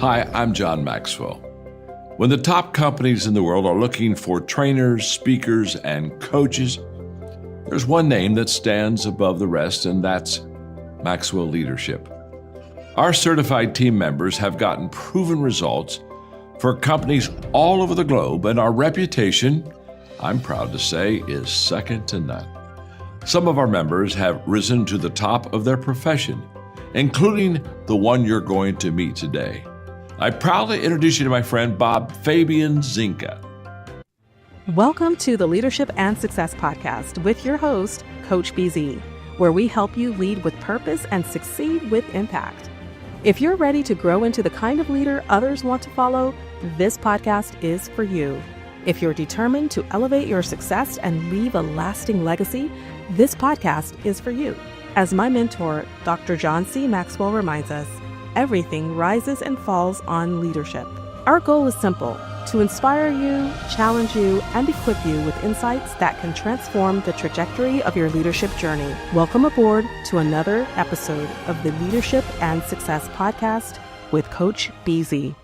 Hi, I'm John Maxwell. When the top companies in the world are looking for trainers, speakers, and coaches, there's one name that stands above the rest, and that's Maxwell Leadership. Our certified team members have gotten proven results for companies all over the globe, and our reputation, I'm proud to say, is second to none. Some of our members have risen to the top of their profession, including the one you're going to meet today. I proudly introduce you to my friend Bob Fabian Zinka. Welcome to the Leadership and Success Podcast with your host, Coach BZ, where we help you lead with purpose and succeed with impact. If you're ready to grow into the kind of leader others want to follow, this podcast is for you. If you're determined to elevate your success and leave a lasting legacy, this podcast is for you. As my mentor, Dr. John C. Maxwell reminds us, everything rises and falls on leadership. Our goal is simple: to inspire you, challenge you, and equip you with insights that can transform the trajectory of your leadership journey. Welcome aboard to another episode of the Leadership and Success Podcast with Coach BZ.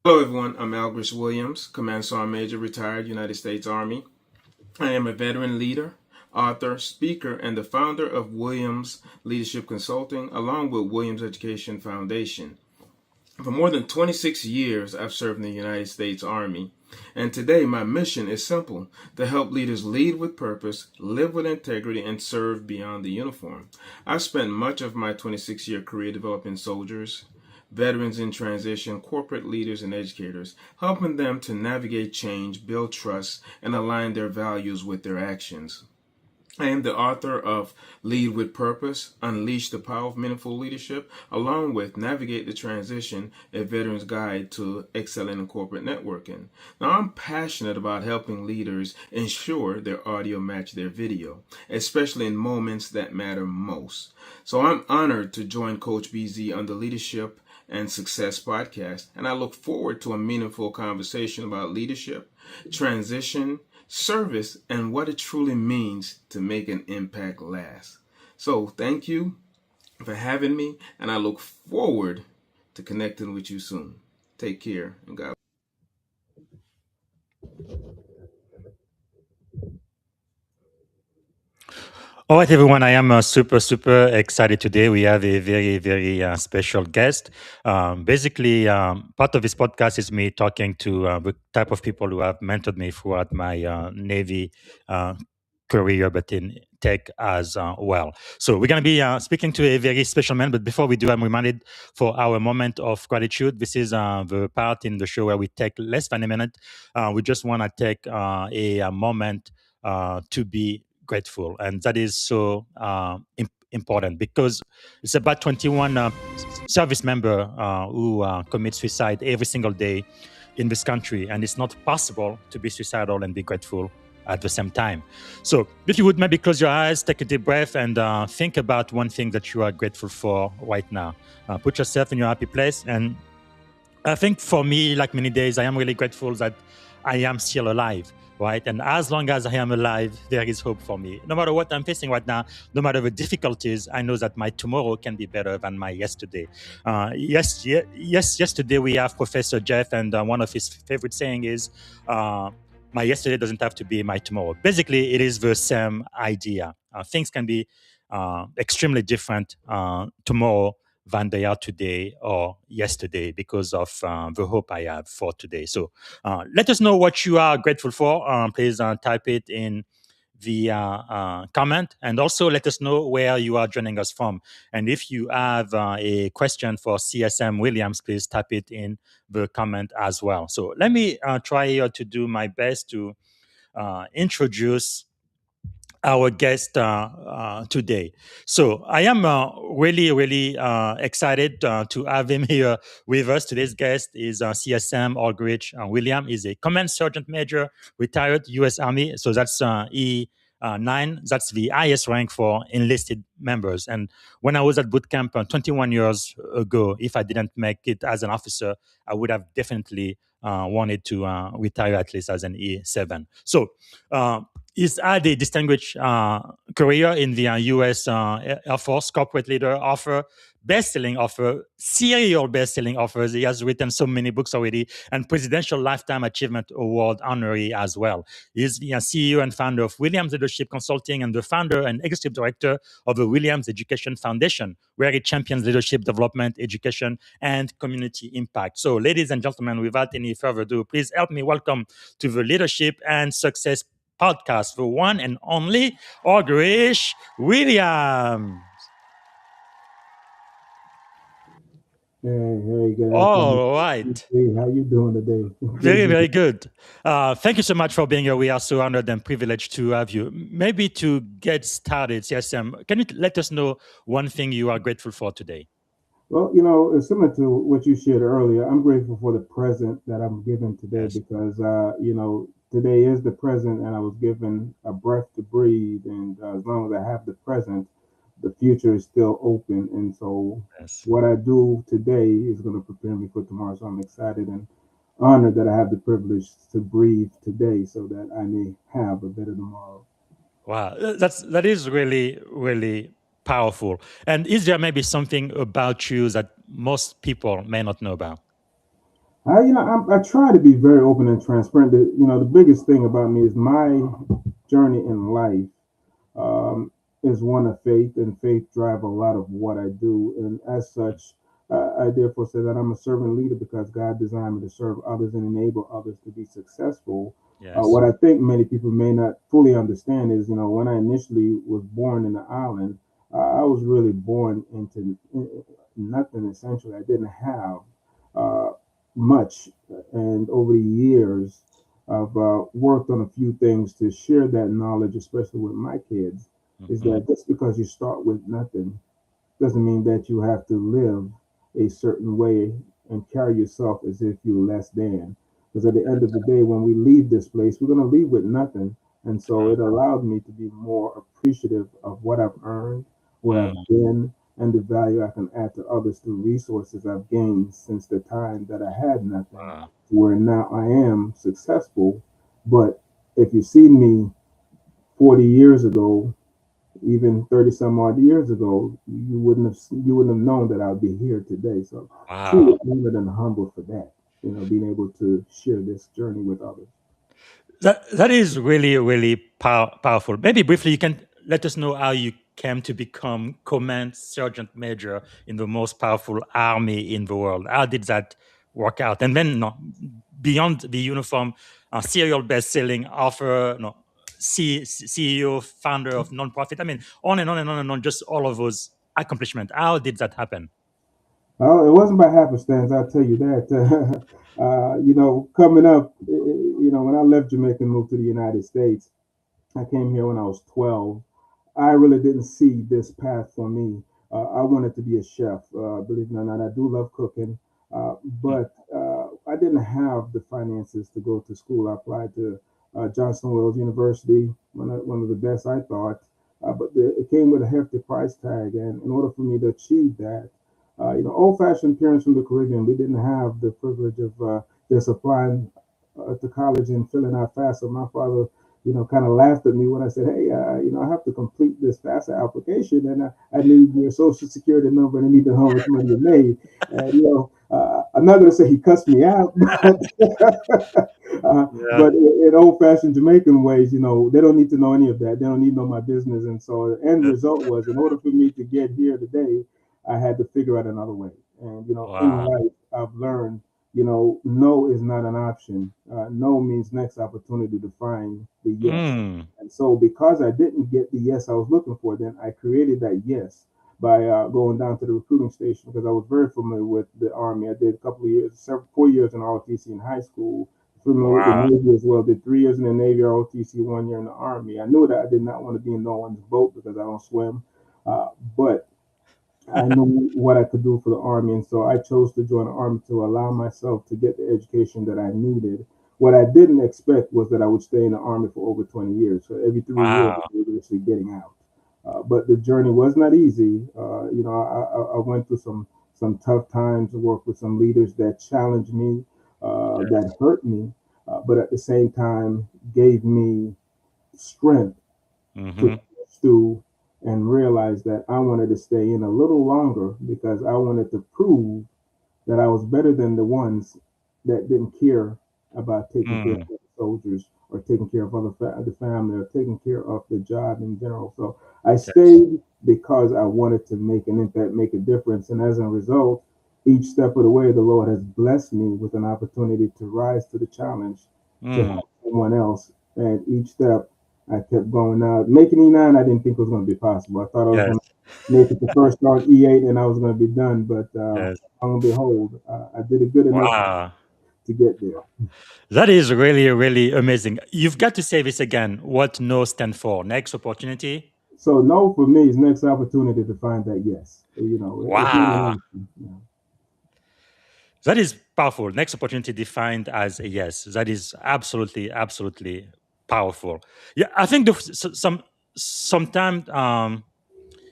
Hello everyone, I'm Algrish Williams, Command Sergeant Major, retired United States Army. I am a veteran leader, author, speaker, and the founder of Williams Leadership Consulting, along with Williams Education Foundation. For more than 26 years, I've served in the United States Army, and today my mission is simple: to help leaders lead with purpose, live with integrity, and serve beyond the uniform. I've spent much of my 26-year career developing soldiers, veterans in transition, corporate leaders, and educators, helping them to navigate change, build trust, and align their values with their actions. I am the author of Lead with Purpose, Unleash the Power of Meaningful Leadership, along with Navigate the Transition, a Veteran's Guide to Excelling in Corporate Networking. Now, I'm passionate about helping leaders ensure their audio match their video, especially in moments that matter most. So I'm honored to join Coach BZ on the Leadership and Success Podcast, and I look forward to a meaningful conversation about leadership, transition, service, and what it truly means to make an impact last. So thank you for having me, and I look forward to connecting with you soon. Take care, and God. All right, everyone. I am super excited today. We have a very special guest. Part of this podcast is me talking to the type of people who have mentored me throughout my Navy career, but in tech as well. So we're going to be speaking to a very special man. But before we do, I'm reminded for our moment of gratitude. This is the part in the show where we take less than a minute. We just want to take a moment to be grateful, and that is so important because it's about 21 service member who commit suicide every single day in this country, and it's not possible to be suicidal and be grateful at the same time. So if you would maybe close your eyes, take a deep breath, and think about one thing that you are grateful for right now. Put yourself in your happy place. And I think for me, like many days, I am really grateful that I am still alive. Right. And as long as I am alive, there is hope for me. No matter what I'm facing right now, no matter the difficulties, I know that my tomorrow can be better than my yesterday. Yesterday we have Professor Jeff, and one of his favorite saying is, my yesterday doesn't have to be my tomorrow. Basically, it is the same idea. Things can be extremely different tomorrow than they are today or yesterday because of the hope I have for today. So let us know what you are grateful for. Please type it in the comment, and also let us know where you are joining us from. And if you have a question for CSM Williams, please type it in the comment as well. So let me try to do my best to introduce our guest today. So I am really excited to have him here with us. Today's guest is CSM Algrish William. He's a Command Sergeant Major, retired U.S. Army. So that's E9. That's the highest rank for enlisted members. And when I was at boot camp 21 years ago, if I didn't make it as an officer, I would have definitely wanted to retire at least as an E7. So He's had a distinguished career in the U.S. Air Force, corporate leader, author, best-selling author, serial best-selling authors. He has written so many books already, and Presidential Lifetime Achievement Award honoree as well. He's the CEO and founder of Williams Leadership Consulting and the founder and executive director of the Williams Education Foundation, where he champions leadership development, education, and community impact. So, ladies and gentlemen, without any further ado, please help me welcome to the Leadership and Success podcast, the one and only Algrish Williams. Hey, good afternoon. All right. Hey, how you doing today? Very, very good. Thank you so much for being here. We are so honored and privileged to have you. Maybe to get started, CSM, can you let us know one thing you are grateful for today? Well, it's similar to what you shared earlier. I'm grateful for the present that I'm given today Yes. because, today is the present and I was given a breath to breathe. And as long as I have the present, the future is still open. And so Yes. what I do today is going to prepare me for tomorrow. So I'm excited and honored that I have the privilege to breathe today so that I may have a better tomorrow. Wow. That is really, really powerful. And is there maybe something about you that most people may not know about? I try to be very open and transparent. The biggest thing about me is my journey in life um, is one of faith, and faith drive a lot of what I do. And as such, I therefore say that I'm a servant leader because God designed me to serve others and enable others to be successful. Yes. What I think many people may not fully understand is, when I initially was born in the island, I was really born into nothing essentially. I didn't have uh, much. And over the years, I've worked on a few things to share that knowledge, especially with my kids, is Mhm. that just because you start with nothing doesn't mean that you have to live a certain way and carry yourself as if you're less than. Because at the end of the day, when we leave this place, we're going to leave with nothing. And so it allowed me to be more appreciative of what I've earned, where Mm. I've been, and the value I can add to others through resources I've gained since the time that I had nothing, Wow. to where now I am successful. But if you see me 40 years ago, even 30 some odd years ago, you wouldn't have known that I'd be here today. So truly Wow. honored and humbled for that, being able to share this journey with others. That is really, really powerful. Maybe briefly, you can let us know how you came to become command sergeant major in the most powerful army in the world. How did that work out? And then, no, beyond the uniform, serial best-selling author, no, CEO, founder of nonprofit. I mean, on and on and on and on. Just all of those accomplishments. How did that happen? It wasn't by happenstance, I'll tell you that. Coming up, when I left Jamaica and moved to the United States, I came here when I was 12. I really didn't see this path for me. I wanted to be a chef. Believe it or not, I do love cooking, Mm. but I didn't have the finances to go to school. I applied to Johnson Wales University, one of the best I thought, but it came with a hefty price tag. And in order for me to achieve that, old-fashioned parents from the Caribbean, we didn't have the privilege of just applying to college and filling out FAFSA. My father kind of laughed at me when I said, "Hey, I have to complete this FAFSA application, and I need your social security number, and I need to know how much money you made." And I'm not going to say he cussed me out, but Yeah. but in old-fashioned Jamaican ways, they don't need to know any of that. They don't need to know my business. And so the end Yeah. result was, in order for me to get here today, I had to figure out another way. And in Wow. life, I've learned no is not an option. No means next opportunity to find the yes. Mm. And so, because I didn't get the yes I was looking for, then I created that yes by going down to the recruiting station because I was very familiar with the Army. I did a couple of years, 4 years in ROTC in high school, familiar with the Wow. Navy as well. Did 3 years in the Navy, ROTC, 1 year in the Army. I knew that I did not want to be in no one's boat because I don't swim. But I knew what I could do for the Army, and so I chose to join the Army to allow myself to get the education that I needed. What I didn't expect was that I would stay in the Army for over 20 years. So every 3 years, Wow. I was actually getting out. But the journey was not easy. I went through some tough times, worked with some leaders that challenged me, Yes. that hurt me, but at the same time gave me strength to Mm-hmm. pursue and realize that I wanted to stay in a little longer because I wanted to prove that I was better than the ones that didn't care about taking care of Mm. the soldiers or taking care of the family or taking care of the job in general. So I Yes. stayed because I wanted to make an impact, make a difference. And as a result, each step of the way, the Lord has blessed me with an opportunity to rise to the challenge to Mm. help someone else. And each step, I kept going out. Making E9, I didn't think was going to be possible. I thought I was Yes. going to make it the first on E8 and I was going to be done. But Yes. lo and behold, I did a good enough Wow. to get there. That is really, really amazing. You've got to say this again. What no stand for? Next opportunity? So no for me is next opportunity to find that yes. You know, it's not an Wow. option. You know. That is powerful. Next opportunity defined as a yes. That is absolutely, absolutely powerful. Yeah, I think sometimes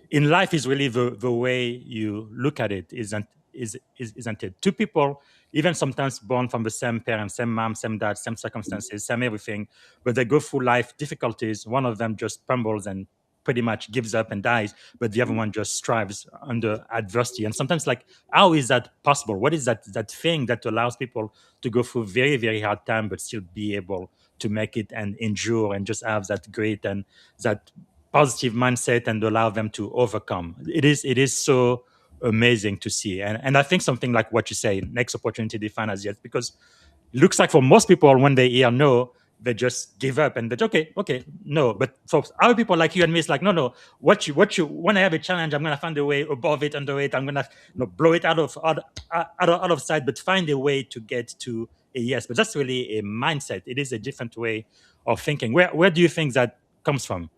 in life is really the way you look at it, isn't it? Two people, even sometimes born from the same parents, same mom, same dad, same circumstances, same everything, but they go through life difficulties. One of them just stumbles and pretty much gives up and dies, but the other one just strives under adversity. And sometimes, like, how is that possible? What is that thing that allows people to go through very, very hard time but still be able to make it and endure and just have that great and that positive mindset and allow them to overcome. It is so amazing to see. And I think something like what you say, next opportunity defined as yes, because it looks like for most people when they hear no, they just give up and they okay, no. But for other people like you and me, it's like no. What you when I have a challenge, I'm gonna find a way above it, under it. I'm gonna blow it out of sight, but find a way to get to a yes. But that's really a mindset. It is a different way of thinking. Where do you think that comes from?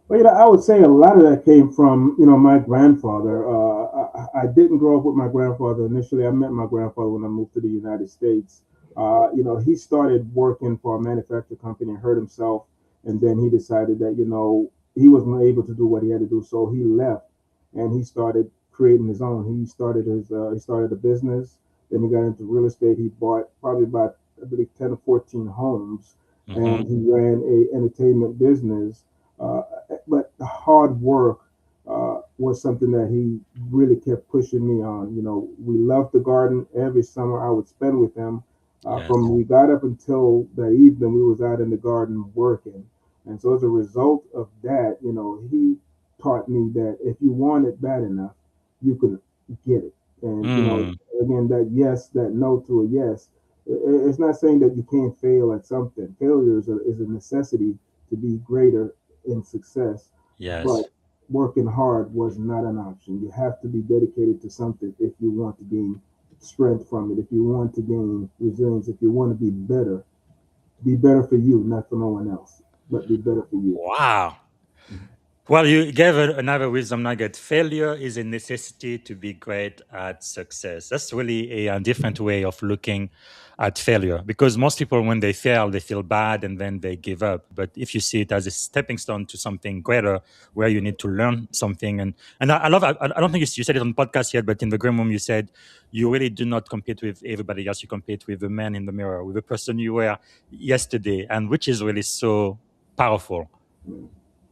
Well, I would say a lot of that came from, my grandfather. I didn't grow up with my grandfather initially. I met my grandfather when I moved to the United States. He started working for a manufacturing company and hurt himself, and then he decided that, he wasn't able to do what he had to do, so he left and he started creating his own. He started a business. Then he got into real estate. He bought probably about, I believe, 10 or 14 homes, Mm-hmm. and he ran a entertainment business. But the hard work was something that he really kept pushing me on. We loved the garden. Every summer I would spend with him. Yes. From we got up until that evening, we was out in the garden working. And so as a result of that, he taught me that if you want it bad enough, you can get it. And Mm, again, that yes, that no to a yes. It's not saying that you can't fail at something. Failure is a necessity to be greater in success, yes. but working hard was not an option. You have to be dedicated to something if you want to gain strength from it, if you want to gain resilience, if you want to be better for you, not for no one else, but be better for you. Wow. Well, you gave another wisdom nugget. Failure is a necessity to be great at success. That's really a different way of looking at failure because most people, when they fail, they feel bad and then they give up. But if you see it as a stepping stone to something greater where you need to learn something, and I love, I don't think you said it on podcast yet, but in the green room, you said you really do not compete with everybody else. You compete with the man in the mirror, with the person you were yesterday, and which is really so powerful.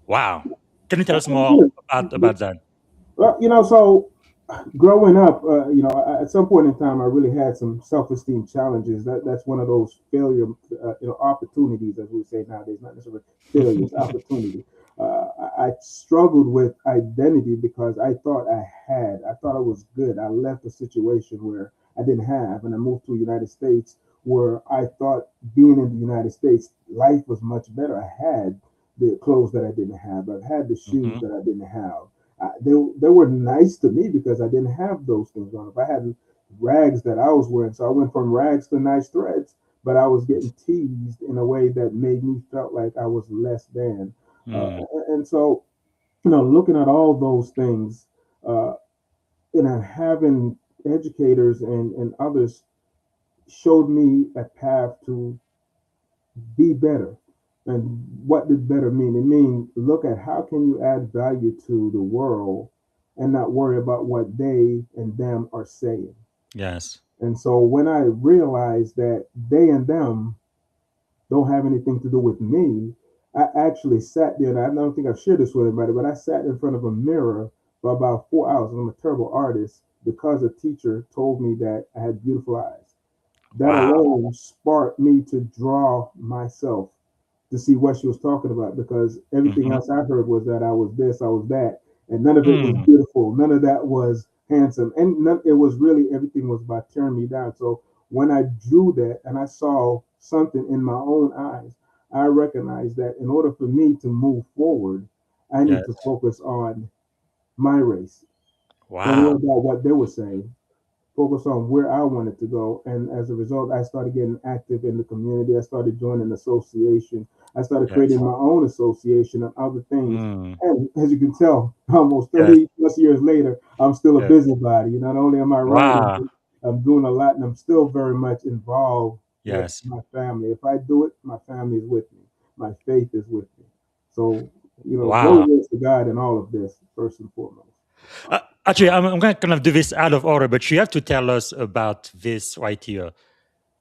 Wow. Can you tell us more about that? Well, so growing up, at some point in time, I really had some self-esteem challenges. That's one of those failure, opportunities, as we say nowadays, not necessarily failures, opportunity. I struggled with identity because I thought I was good. I left a situation where I didn't have, and I moved to the United States where I thought being in the United States, life was much better. I had the clothes that I didn't have. I had the shoes Hmm. that I didn't have. They were nice to me because I didn't have those things on. If I had rags that I was wearing, so I went from rags to nice threads, but I was getting teased in a way that made me felt like I was less than. Uh, Mm, and so, looking at all those things, uh, having educators and others showed me a path to be better. And what did better mean? It means look at how can you add value to the world and not worry about what they and them are saying. yes. And so when I realized that they and them don't have anything to do with me, I actually sat there, and I don't think I've shared this with anybody, but I sat in front of a mirror for about 4 hours. I'm a terrible artist because a teacher told me that I had beautiful eyes. That Wow. alone sparked me to draw myself to see what she was talking about, because everything Hmm. else I heard was that I was this, I was that, and none of it was Mm. beautiful. None of that was handsome, and it was really, everything was about tearing me down. So when I drew that and I saw something in my own eyes, I recognized that in order for me to move forward, I need to Yes. focus on my race. Don't Wow. worry about what they were saying, focus on where I wanted to go. And as a result, I started getting active in the community. I started joining association. I started Yes. creating my own association and other things. Mm. And as you can tell, almost Yes. 30 plus years later, I'm still a Yes. busybody. Not only am I writing, Wow. I'm doing a lot, and I'm still very much involved with Yes. my family. If I do it, my family is with me. My faith is with me. So, glory Wow. goes to God in all of this, first and foremost. Actually, I'm going to kind of do this out of order, but you have to tell us about this right here.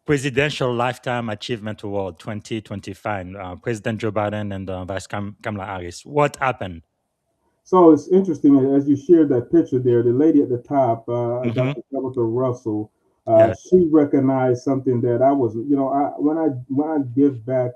Presidential Lifetime Achievement Award 2025, President Joe Biden and Vice Kamala Harris. What happened? So it's interesting as you shared that picture there. The lady at the top, Hmm. Dr. Tabitha Russell, Yes. she recognized something that I was, when I give back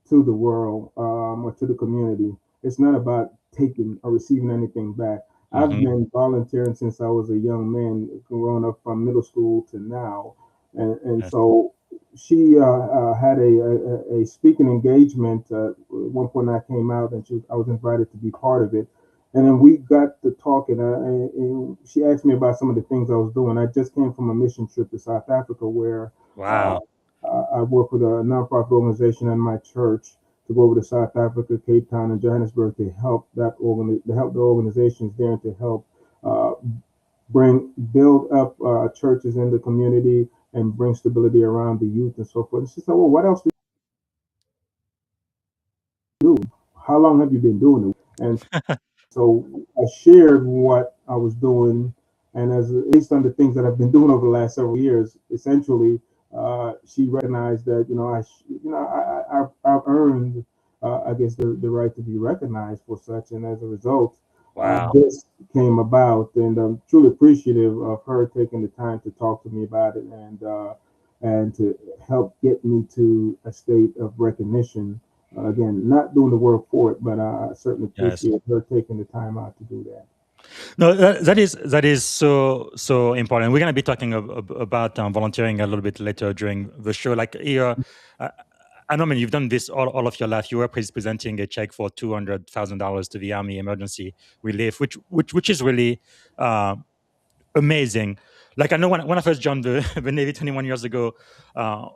to the world, or to the community, it's not about taking or receiving anything back. I've Hmm. been volunteering since I was a young man, growing up from middle school to now, and Yes. so she had a speaking engagement. At one point, I came out, and I was invited to be part of it. And then we got to talking, and she asked me about some of the things I was doing. I just came from a mission trip to South Africa, where uh, Wow. I work with a nonprofit organization in my church to go over to South Africa, Cape Town, and Johannesburg to help to help the organizations there, and to help uh, build up churches in the community and bring stability around the youth and so forth. And she said, "Well, what else do you do? How long have you been doing it?" And so I shared what I was doing, and as based on the things that I've been doing over the last several years, essentially, she recognized that I've earned, I guess, the right to be recognized for such, and as a result, Wow. this came about, and I'm truly appreciative of her taking the time to talk to me about it, and to help get me to a state of recognition. Again, not doing the work for it, but I certainly Yes. appreciate her taking the time out to do that. No, that is so important. We're going to be talking about volunteering a little bit later during the show. Like here, uh, I know, man, you've done this all of your life. You were presenting a check for $200,000 to the Army Emergency Relief, which is really uh, amazing. Like I know when I first joined the Navy 21 years ago, uh,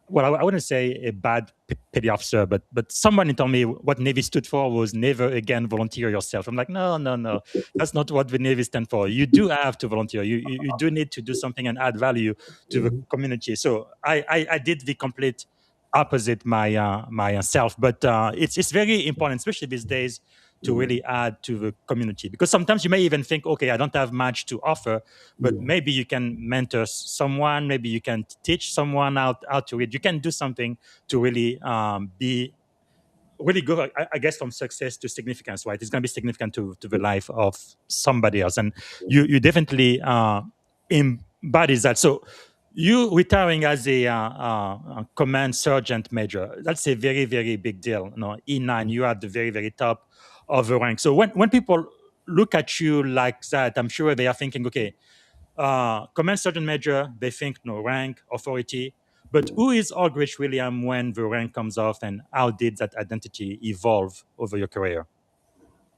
well, I wouldn't say a bad petty officer, but someone told me what Navy stood for was never again volunteer yourself. I'm like, no, no, no, that's not what the Navy stand for. You do have to volunteer. You do need to do something and add value to the Mhm. community. So I did the complete opposite myself, but it's very important, especially these days, to Yeah, really add to the community, because sometimes you may even think, okay, I don't have much to offer, but yeah, maybe you can mentor someone, maybe you can teach someone how to read, you can do something to really be really go, I guess, from success to significance, right? It's going to be significant to the life of somebody else, and you definitely embodies that. So you retiring as a command sergeant major, that's a very, very big deal. E9, you are at the very, very top of the rank. So when people look at you like that, I'm sure they are thinking, okay, command sergeant major, they think no rank, authority. But yeah. who is Algrish William when the rank comes off, and how did that identity evolve over your career?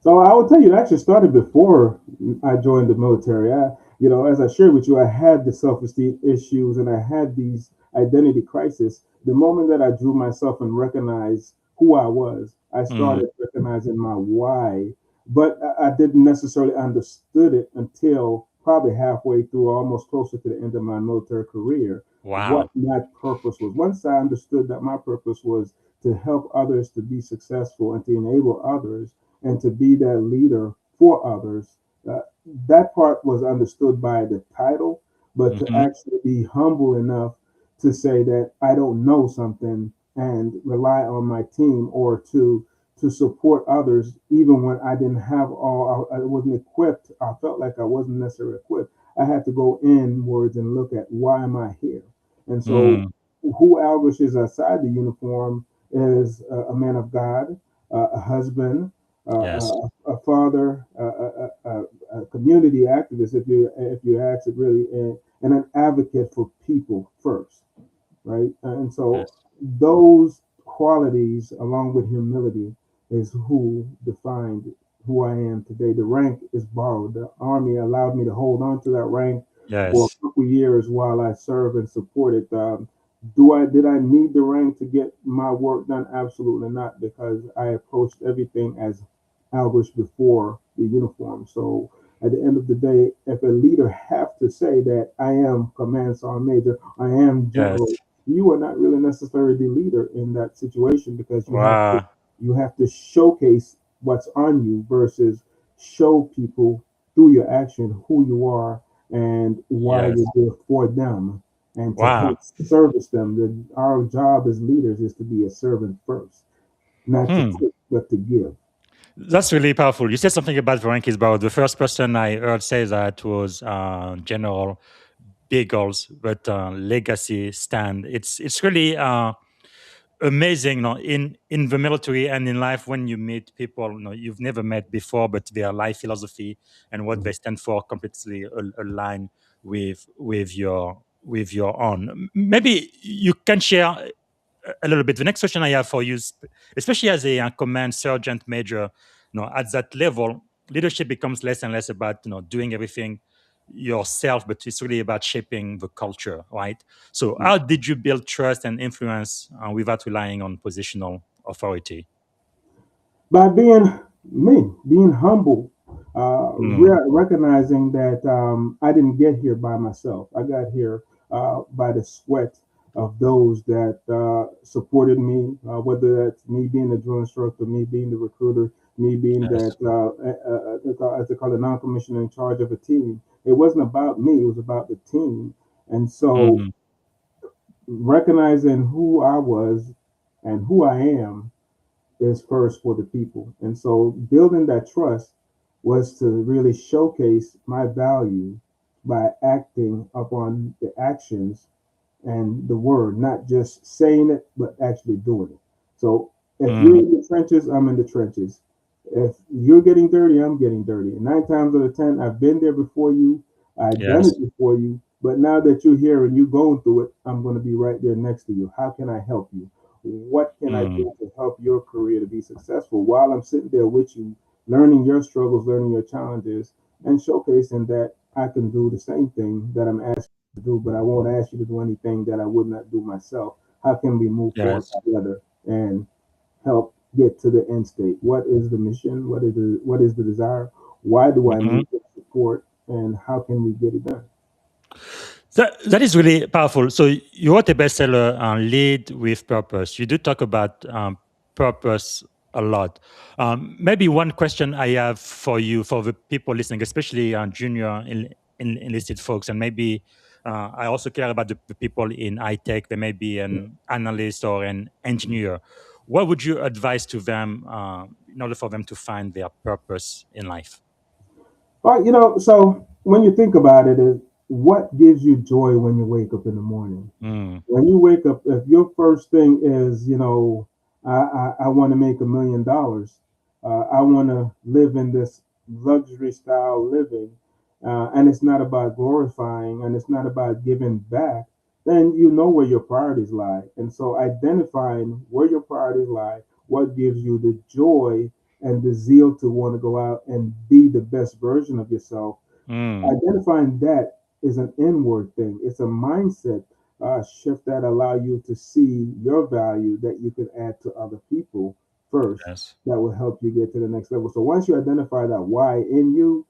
So I will tell you, it actually started before I joined the military. As I shared with you, I had the self-esteem issues, and I had these identity crisis. The moment that I drew myself and recognized who I was, I Mm, started recognizing my why. But I didn't necessarily understood it until probably halfway through, almost closer to the end of my military career, what wow. my purpose was. Once I understood that my purpose was to help others to be successful and to enable others and to be that leader for others. Uh, that part was understood by the title, but to Hmm. actually be humble enough to say that I don't know something and rely on my team, or to support others, even when I didn't have all, I wasn't equipped. I felt like I wasn't necessarily equipped. I had to go inwards and look at, why am I here? And so, Mm. who Algrish is outside the uniform is a man of God, a husband, Yes. a father, a community activist, if you ask it really, and an advocate for people first, right? And so Yes. those qualities, along with humility, is who defined who I am today. The rank is borrowed. The Army allowed me to hold on to that rank for Yes. a couple of years while I served and supported. Did I need the rank to get my work done? Absolutely not, because I approached everything as Algrish before the uniform. So at the end of the day, if a leader have to say that I am command sergeant major, I am general, Yes. you are not really necessarily the leader in that situation, because Wow. you have to showcase what's on you versus show people through your action who you are and why Yes. you're there for them, and to Wow. help service them. Our job as leaders is to be a servant first, not to Hmm. take, but to give. That's really powerful. You said something about the rank is about the first person I heard say that was General Big Goals, but legacy stand. It's really amazing, in the military and in life when you meet people you've never met before, but their life philosophy and what they stand for completely align with your own. Maybe you can share a little bit. The next question I have for you, especially as a command sergeant major, at that level, leadership becomes less and less about doing everything yourself, but it's really about shaping the culture, right? So, how did you build trust and influence without relying on positional authority? By being humble, Mm. recognizing that I didn't get here by myself. I got here by the sweat of those that supported me, whether that's me being the drill instructor, me being the recruiter, me being that, Yes. as they call it, non-commissioned in charge of a team. It wasn't about me, it was about the team. And so, Hmm. recognizing who I was and who I am is first for the people. And so building that trust was to really showcase my value by acting upon the actions and the word, not just saying it, but actually doing it. So if you're Mm. in the trenches, I'm in the trenches. If you're getting dirty, I'm getting dirty. And 9 times out of 10, I've been there before you. I've done Yes. it before you. But now that you're here and you're going through it, I'm going to be right there next to you. How can I help you? What can I Mm. do to help your career to be successful while I'm sitting there with you, learning your struggles, learning your challenges, and showcasing that I can do the same thing that I'm asking you to do, but I won't ask you to do anything that I would not do myself. How can we move forward Yes. together and help get to the end state? What is the mission? What is the desire? Why do I Mhm. need your support? And how can we get it done? That is really powerful. So you wrote a bestseller, Lead with Purpose. You do talk about purpose a lot. Maybe one question I have for you, for the people listening, especially junior enlisted folks, and maybe I also care about the people in high tech. They may be an analyst or an engineer. What would you advise to them in order for them to find their purpose in life? Well, so when you think about it, is what gives you joy when you wake up in the morning? Mm. When you wake up, if your first thing is, I want to make $1 million, I want to live in this luxury style living, and it's not about glorifying and it's not about giving back, then you know where your priorities lie. And so identifying where your priorities lie, what gives you the joy and the zeal to want to go out and be the best version of yourself. Mm. Identifying that is an inward thing. It's a mindset shift that allow you to see your value that you can add to other people first. Yes. That will help you get to the next level. So once you identify that why in you,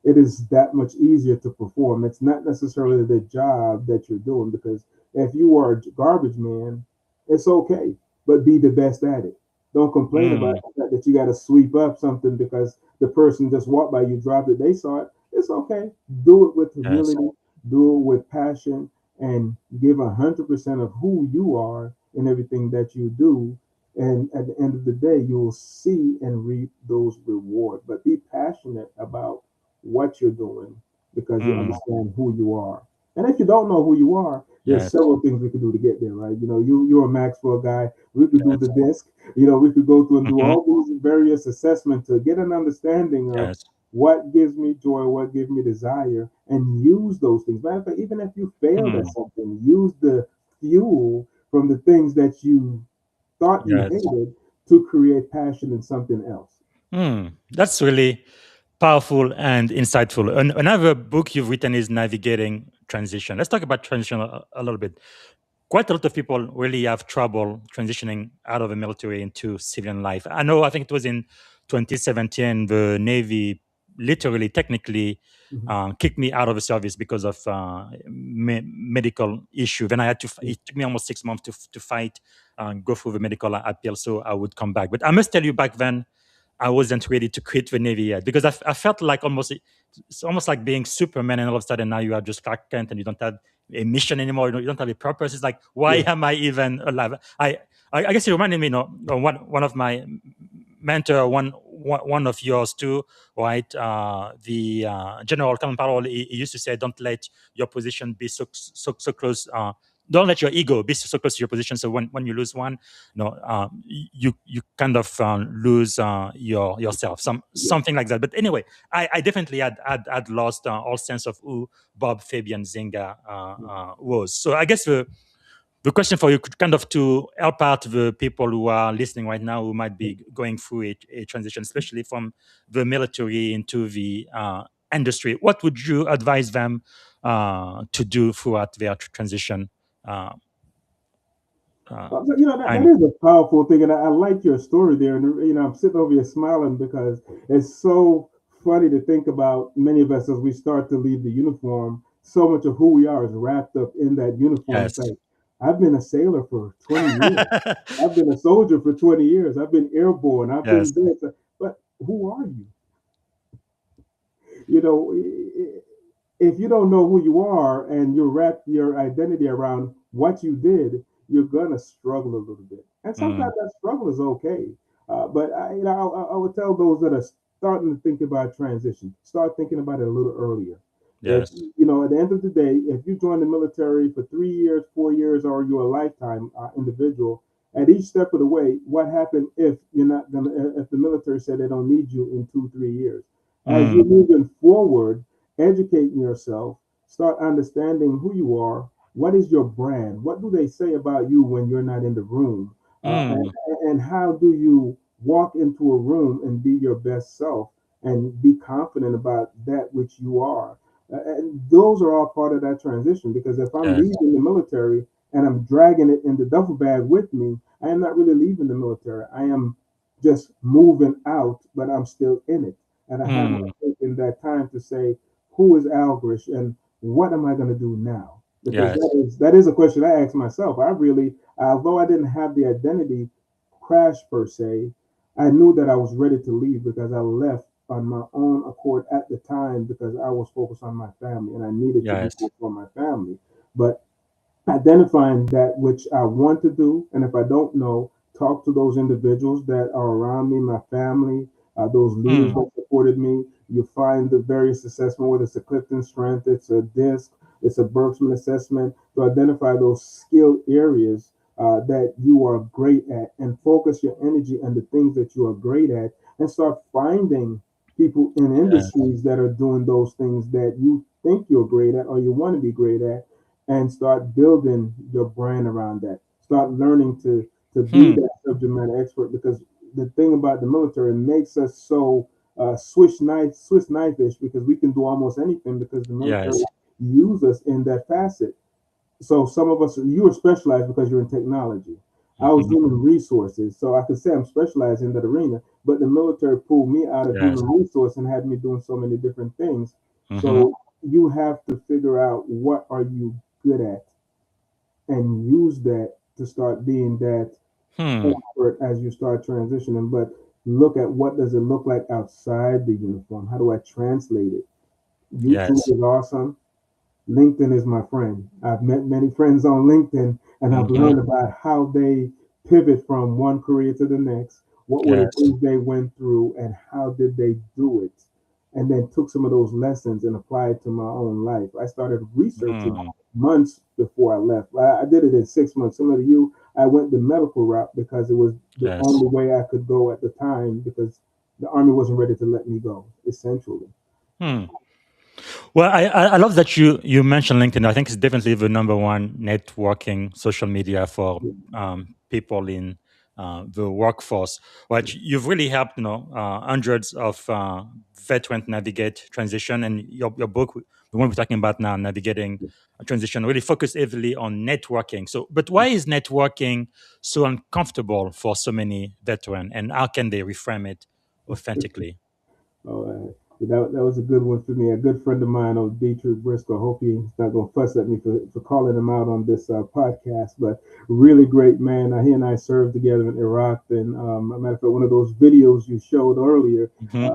it is that much easier to perform. It's not necessarily the job that you're doing, because if you are a garbage man, it's okay, but be the best at it. Don't complain about Mm. the fact that you got to sweep up something because the person just walked by you, dropped it, they saw it. It's okay. Do it with Yes. humility, do it with passion, and give 100% of who you are, in everything that you do. And at the end of the day, you'll see and reap those rewards. But be passionate about what you're doing because you Mm, understand who you are. And if you don't know who you are, there's yes. several things we could do to get there, right? You're a Maxwell guy. We could do the Yes. disc. We could go through and do Hmm. all these various assessments to get an understanding of Yes. what gives me joy, what gives me desire, and use those things. Matter of fact, even if you failed at Mm, something, use the fuel from the things that you thought you yes. hated to create passion in something else. That's really powerful and insightful. Another book you've written is Navigating Transition. Let's talk about transition a little bit. Quite a lot of people really have trouble transitioning out of the military into civilian life. I think it was in 2017, the Navy literally, technically, Mhm. kicked me out of the service because of medical issue. Then I had to, Yeah. it took me almost 6 months to fight, go through the medical appeal so I would come back. But I must tell you, back then, I wasn't ready to quit the Navy yet because I felt like it's almost like being Superman, and all of a sudden now you are just Clark Kent and you don't have a mission anymore. You don't have a purpose. It's like, why Yeah. am I even alive? I guess it reminded me, one of my mentor, one of yours too, right? The General Colin Powell, he used to say, "Don't let your position be so close. Don't let your ego be so close to your position. So when you lose one, you kind of lose yourself, Yeah. something like that." But anyway, I definitely had lost all sense of who Bob Fabian Zinga was. So I guess the question for you, kind of to help out the people who are listening right now, who might be going through a transition, especially from the military into the industry, what would you advise them to do throughout their transition uh, uh, That time? is a powerful thing, and I like your story there. And I'm sitting over here smiling because it's so funny to think about. Many of us, as we start to leave the uniform, so much of who we are is wrapped up in that uniform. It's Yes. like, I've been a sailor for 20 years. I've been a soldier for 20 years. I've been airborne. I've been Yes. this. But who are you? You know, if you don't know who you are and you wrap your identity around what you did, you're gonna struggle a little bit. And Mm, sometimes that struggle is okay. But I would tell those that are starting to think about transition, start thinking about it a little earlier. If yes. at the end of the day, if you join the military for 3 years, 4 years, or you're a lifetime individual, at each step of the way, what happened if you're not gonna? If the military said they don't need you in 2, 3 years, as you're Mm, moving forward, educating yourself, start understanding who you are. What is your brand? What do they say about you when you're not in the room? mm, And how do you walk into a room and be your best self and be confident about that which you are? And those are all part of that transition because if I'm yes. leaving the military and I'm dragging it in the duffel bag with me, I am not really leaving the military. I am just moving out, but I'm still in it. And I have Mm, not taken that time to say, who is Algrish and what am I going to do now? Because yes. that is a question I ask myself. I really, although I didn't have the identity crash per se, I knew that I was ready to leave because I left on my own accord at the time because I was focused on my family and I needed to be Yes. focused on my family. But identifying that which I want to do, and if I don't know, talk to those individuals that are around me, my family, those leaders Mm, that supported me. You find the various assessment, whether it's a Clifton Strength, it's a DISC, it's a Berkshire assessment, to identify those skill areas that you are great at, and focus your energy on the things that you are great at, and start finding people in yes. industries that are doing those things that you think you're great at or you want to be great at, and start building your brand around that. Start learning to be Hmm. that subject matter expert because the thing about the military makes us so Swiss knife-ish because we can do almost anything because the military Yes. use us in that facet. So some of us, you were specialized because you're in technology. I was Hmm. human resources, so I could say I'm specialized in that arena. But the military pulled me out of Yes. human resource and had me doing so many different things. Hmm. So you have to figure out what are you good at and use that to start being that Hmm. expert as you start transitioning. But look at what does it look like outside the uniform? How do I translate it? YouTube Yes. is awesome. LinkedIn is my friend. I've met many friends on LinkedIn, and I've Hmm. learned about how they pivot from one career to the next. What were the Yes. things they went through, and how did they do it? And then took some of those lessons and applied to my own life. I started researching Mm. months before I left. I did it in 6 months. Similar to you, I went the medical route because it was the Yes. only way I could go at the time because the army wasn't ready to let me go, essentially. Hmm. Well, I love that you mentioned LinkedIn. I think it's definitely the number one networking social media for people in the workforce. But you've really helped, hundreds of veterans navigate transition, and your book, the one we're talking about now, navigating a transition, really focused heavily on networking. So, but why is networking so uncomfortable for so many veterans, and how can they reframe it authentically? Oh, that was a good one for me. A good friend of mine, Dietrich Briscoe. Hope he's not going to fuss at me for calling him out on this podcast, but really great man. He and I served together in Iraq. And a matter of fact, one of those videos you showed earlier Hmm.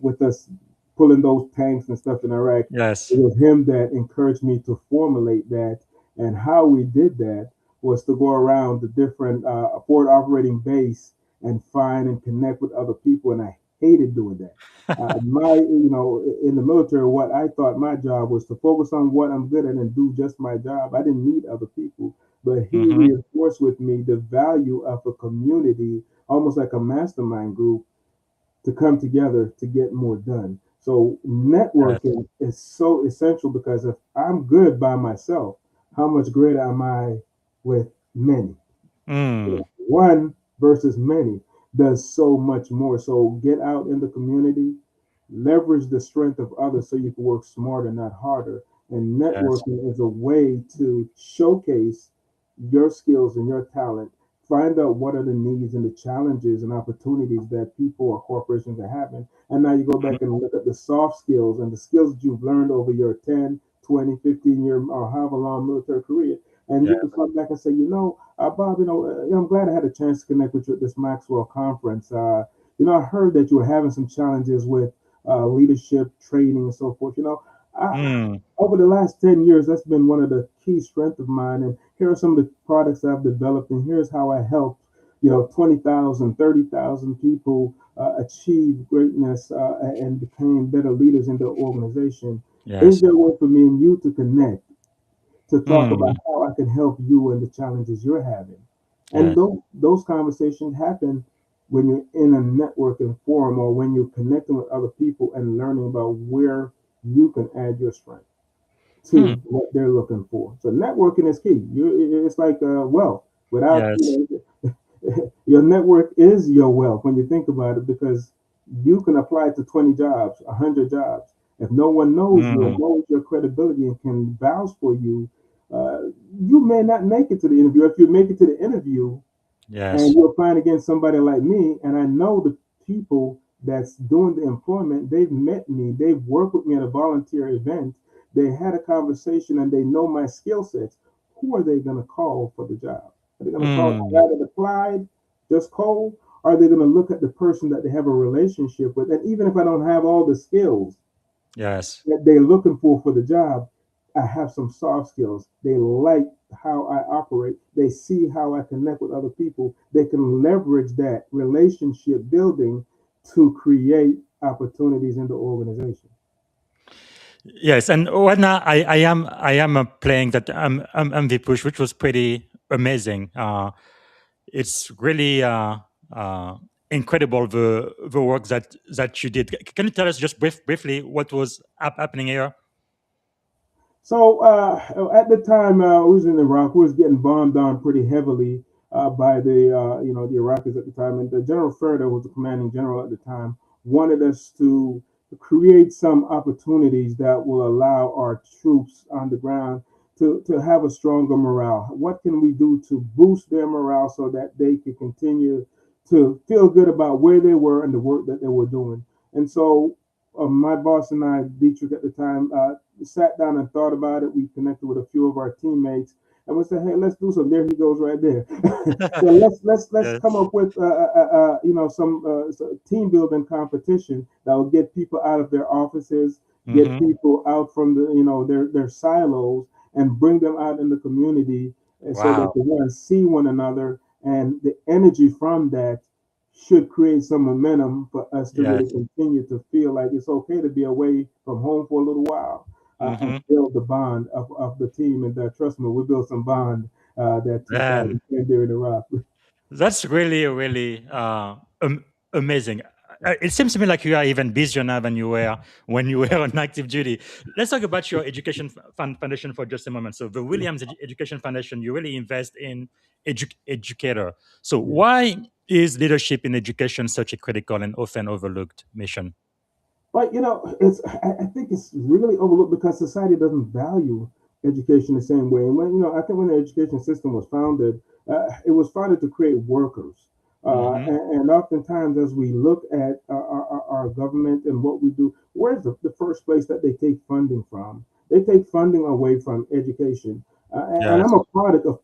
with us pulling those tanks and stuff in Iraq, it Yes. was him that encouraged me to formulate that. And how we did that was to go around the different forward operating base and find and connect with other people. And I hated doing that. In the military, what I thought my job was to focus on what I'm good at and do just my job. I didn't need other people, but he Hmm. reinforced with me the value of a community, almost like a mastermind group, to come together to get more done. So Yes. networking is so essential because if I'm good by myself, how much greater am I with many? Mm. One versus many does so much more. So get out in the community, leverage the strength of others so you can work smarter, not harder. And Yes. networking is a way to showcase your skills and your talent. Find out what are the needs and the challenges and opportunities that people or corporations are having. And now you go Mhm. back and look at the soft skills and the skills that you've learned over your 10, 20, 15-year or however long military career. And Yeah. you can come back and say, Bob, I'm glad I had a chance to connect with you at this Maxwell conference. I heard that you were having some challenges with leadership training and so forth. I, Mm. over the last 10 years, that's been one of the key strengths of mine. And here are some of the products I've developed, and here's how I helped, 20,000, 30,000 people achieve greatness and became better leaders in their organization. Is Yes. there a way for me and you to connect, to talk about Mm. how I can help you and the challenges you're having? And Yes. those conversations happen when you're in a networking forum or when you're connecting with other people and learning about where you can add your strength Hmm. to what they're looking for. So networking is key. It's like wealth. Without Yes. your network is your wealth when you think about it, because you can apply to 20 jobs, 100 jobs. If no one knows you and Mm. knows your credibility and can vouch for you, uh, you may not make it to the interview. If you make it to the interview, and Yes. you'll find again somebody like me, and I know the people that's doing the employment, they've met me, they've worked with me at a volunteer event, they had a conversation, and they know my skill sets. Who are they going to call for the job? Are they going to call the Mm. guy that applied, just cold? Are they going to look at the person that they have a relationship with? And even if I don't have all the skills Yes. that they're looking for the job, I have some soft skills. They like how I operate. They see how I connect with other people. They can leverage that relationship building to create opportunities in the organization. Yes. And right now, I am playing that MV push, which was pretty amazing. It's really incredible the work that you did. Can you tell us just briefly what was happening here? So at the time we was in Iraq, we was getting bombed on pretty heavily by the Iraqis at the time, and the General Ferda was the commanding general at the time. Wanted us to create some opportunities that will allow our troops on the ground to have a stronger morale. What can we do to boost their morale so that they can continue to feel good about where they were and the work that they were doing? And so my boss and I, Dietrich at the time, sat down and thought about it. We connected with a few of our teammates, and we said, "Hey, let's do something." There he goes, right there. So let's come Yes. up with some team building competition that will get people out of their offices, get Mm-hmm. people out from their silos and bring them out in the community, and so they Wow. can one see one another, and the energy from that should create some momentum for us to really Yes. continue to feel like it's okay to be away from home for a little while, and Mm-hmm. build the bond of the team. And trust me, we built some bond that Man, we can't do in Iraq. that's really, really amazing. It seems to me like you are even busier now than you were when you were on active duty. Let's talk about your education foundation for just a moment. So, the Williams Education Foundation, you really invest in educator. So, Yeah. why is leadership in education such a critical and often overlooked mission? But I think it's really overlooked because society doesn't value education the same way. And I think when the education system was founded, it was founded to create workers. Mm-hmm. And oftentimes, as we look at our government and what we do, where's the first place that they take funding from? They take funding away from education. And Yes. I'm a product of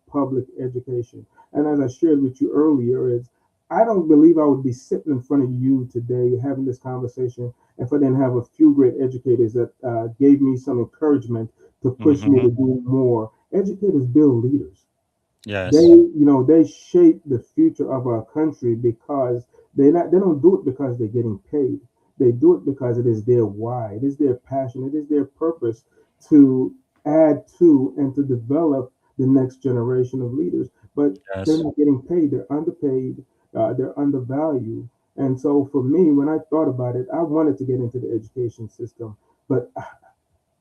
public education. And as I shared with you earlier, I don't believe I would be sitting in front of you today having this conversation if I didn't have a few great educators that gave me some encouragement to push me Mm-hmm. to do more. Educators build leaders. Yes. They shape the future of our country because they don't do it because they're getting paid. They do it because it is their why, it is their passion, it is their purpose to add to and to develop the next generation of leaders. But they're Yes. not getting paid, they're underpaid, they're undervalued. And so for me, when I thought about it, I wanted to get into the education system, but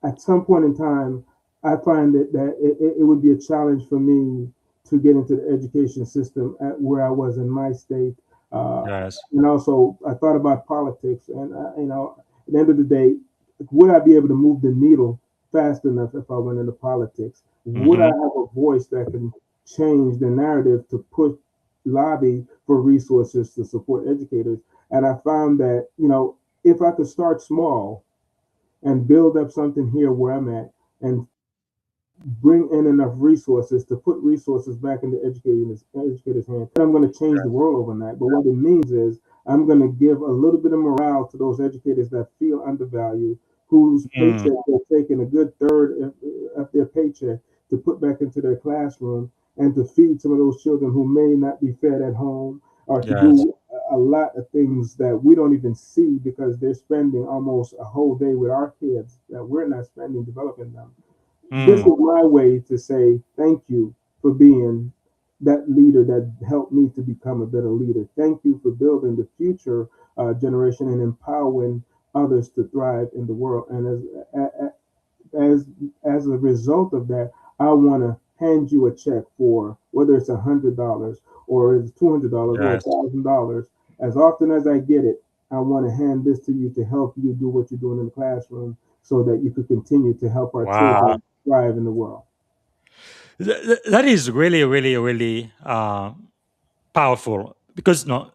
at some point in time, I find that it would be a challenge for me to get into the education system at where I was in my state. Uh, Yes. and also, I thought about politics, and at the end of the day, would I be able to move the needle fast enough if I went into politics? Would I Mm-hmm. have a voice that can change the narrative to push, lobby for resources to support educators? And I found that if I could start small and build up something here where I'm at and bring in enough resources to put resources back into educators' hands. I'm going to change the world overnight. But what it means is I'm going to give a little bit of morale to those educators that feel undervalued, whose Mm. paycheck they're taking a good third of their paycheck to put back into their classroom and to feed some of those children who may not be fed at home, or to Yes. do a lot of things that we don't even see because they're spending almost a whole day with our kids that we're not spending developing them. This is Mm. my way to say thank you for being that leader that helped me to become a better leader. Thank you for building the future generation and empowering others to thrive in the world. And as as a result of that, I want to hand you a check for whether it's $100 or it's $200 or Yes. $1,000. As often as I get it, I want to hand this to you to help you do what you're doing in the classroom, so that you could continue to help our Wow. children thrive in the world. That is really, really, really powerful because no,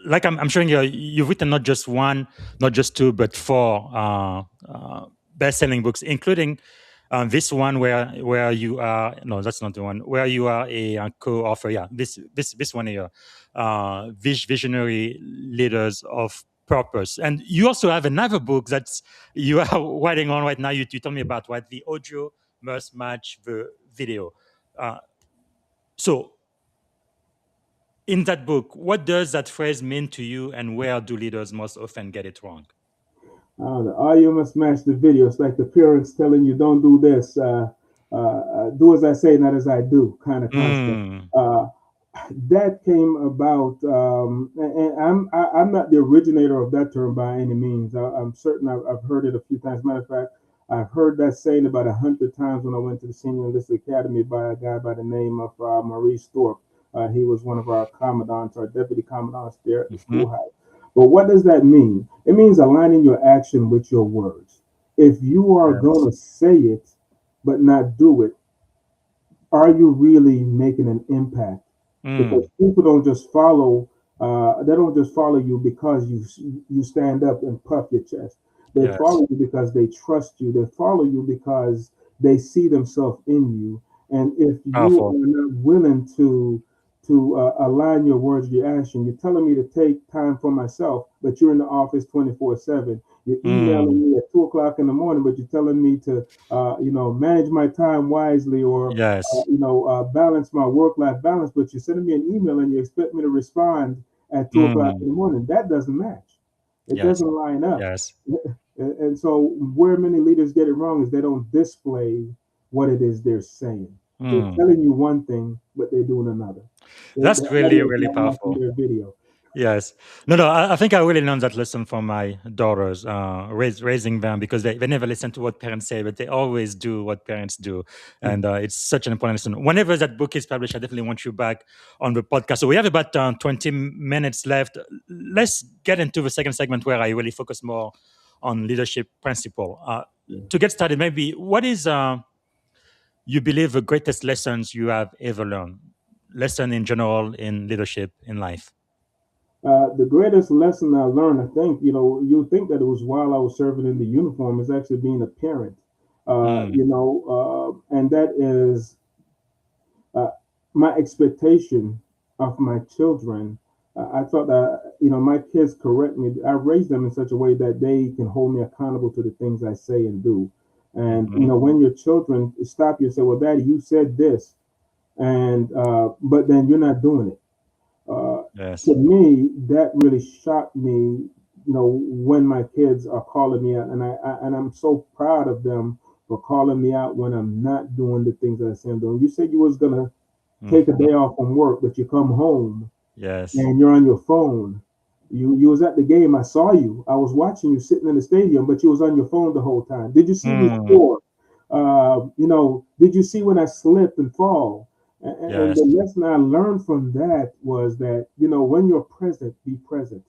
like I'm showing you, you've written not just one, not just two, but four best-selling books, including this one where you are no, that's not the one where you are a co-author. Yeah, this one here, visionary leaders of purpose, and you also have another book that's you are writing on right now. You told me about what the audio must match the video. Uh, so in that book, what does that phrase mean to you, and where do leaders most often get it wrong? The audio must match the video. It's like the parents telling you, "Don't do this. Do as I say, not as I do," kind of concept. Mm, Uh, that came about, and I'm not the originator of that term by any means. I'm certain I've heard it a few times. Matter of fact, I've heard that saying about 100 times when I went to the Senior Enlisted Academy by a guy by the name of Maurice Thorpe. He was one of our commandants, our deputy commandants there at the hmm schoolhouse. But what does that mean? It means aligning your action with your words. If you are Yes. going to say it but not do it, are you really making an impact? Because Mm, people don't just follow. They don't just follow you because you stand up and puff your chest. They yes. follow you because they trust you. They follow you because they see themselves in you. And if you Powerful. are not willing to to align your words with your action. You're telling me to take time for myself, but you're in the office 24/7. You're Mm. emailing me at 2 o'clock in the morning, but you're telling me to, manage my time wisely or, Yes. balance my work-life balance. But you're sending me an email and you expect me to respond at 2 o'clock in Mm. the morning. That doesn't match. It Yes. doesn't line up. Yes. And so where many leaders get it wrong is they don't display what it is they're saying. They're Mm. telling you one thing, but they're doing another. That's That really, is really not watching powerful. their video. Yes. No, no, I think I really learned that lesson from my daughters, raising them because they never listen to what parents say, but they always do what parents do. And it's such an important lesson. Whenever that book is published, I definitely want you back on the podcast. So we have about 20 minutes left. Let's get into the second segment where I really focus more on leadership principle. Yeah. To get started, maybe what is you believe the greatest lessons you have ever learned? Lesson in general in leadership in life. The greatest lesson I learned, I think, you think that it was while I was serving in the uniform, is actually being a parent. Mm, And that is uh, my expectation of my children. I thought that, my kids correct me. I raised them in such a way that they can hold me accountable to the things I say and do. And, mhm. when your children stop you and say, well, Daddy, you said this, and but then you're not doing it. Uh, to Yes. me, that really shocked me. When my kids are calling me out, and I'm so proud of them for calling me out when I'm not doing the things that I say I'm doing. You said you was gonna take a Mhm. day off from work, but you come home Yes. and you're on your phone. You was at the game. I saw you. I was watching you sitting in the stadium, but you was on your phone the whole time. Did you see me Mm, score? Did you see when I slip and fall? And yes. the lesson I learned from that was that, when you're present, be present.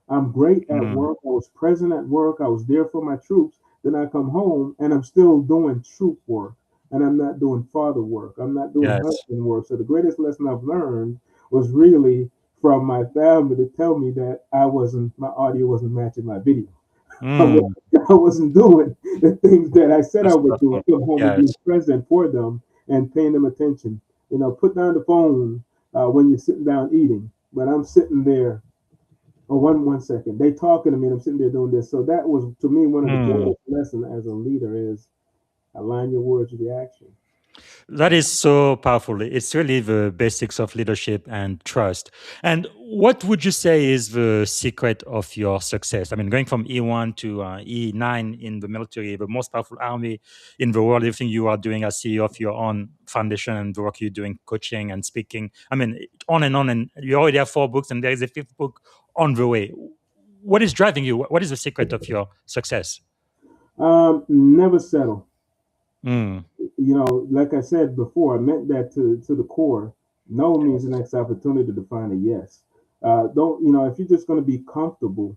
I'm great at Mm, work. I was present at work. I was there for my troops. Then I come home and I'm still doing troop work and I'm not doing father work. I'm not doing yes. husband work. So the greatest lesson I've learned was really from my family to tell me that my audio wasn't matching my video. Mm, I wasn't doing the things that I said I that's would do. powerful. Come home and being Yes. present for them and paying them attention. Put down the phone when you're sitting down eating. But I'm sitting there. Oh, one second. They talking to me, and I'm sitting there doing this. So that was to me one of the Mm. greatest lessons as a leader is align your words with your action. That is so powerful. It's really the basics of leadership and trust. And what would you say is the secret of your success? I mean, going from E1 to E9 in the military, the most powerful army in the world, everything you are doing as CEO of your own foundation and the work you're doing, coaching and speaking. I mean, on and on. And you already have 4 books, and there is a fifth book on the way. What is driving you? What is the secret of your success? Never settle. Mm, Like I said before, I meant that to the core. No means the next opportunity to find a yes. Don't if you're just going to be comfortable,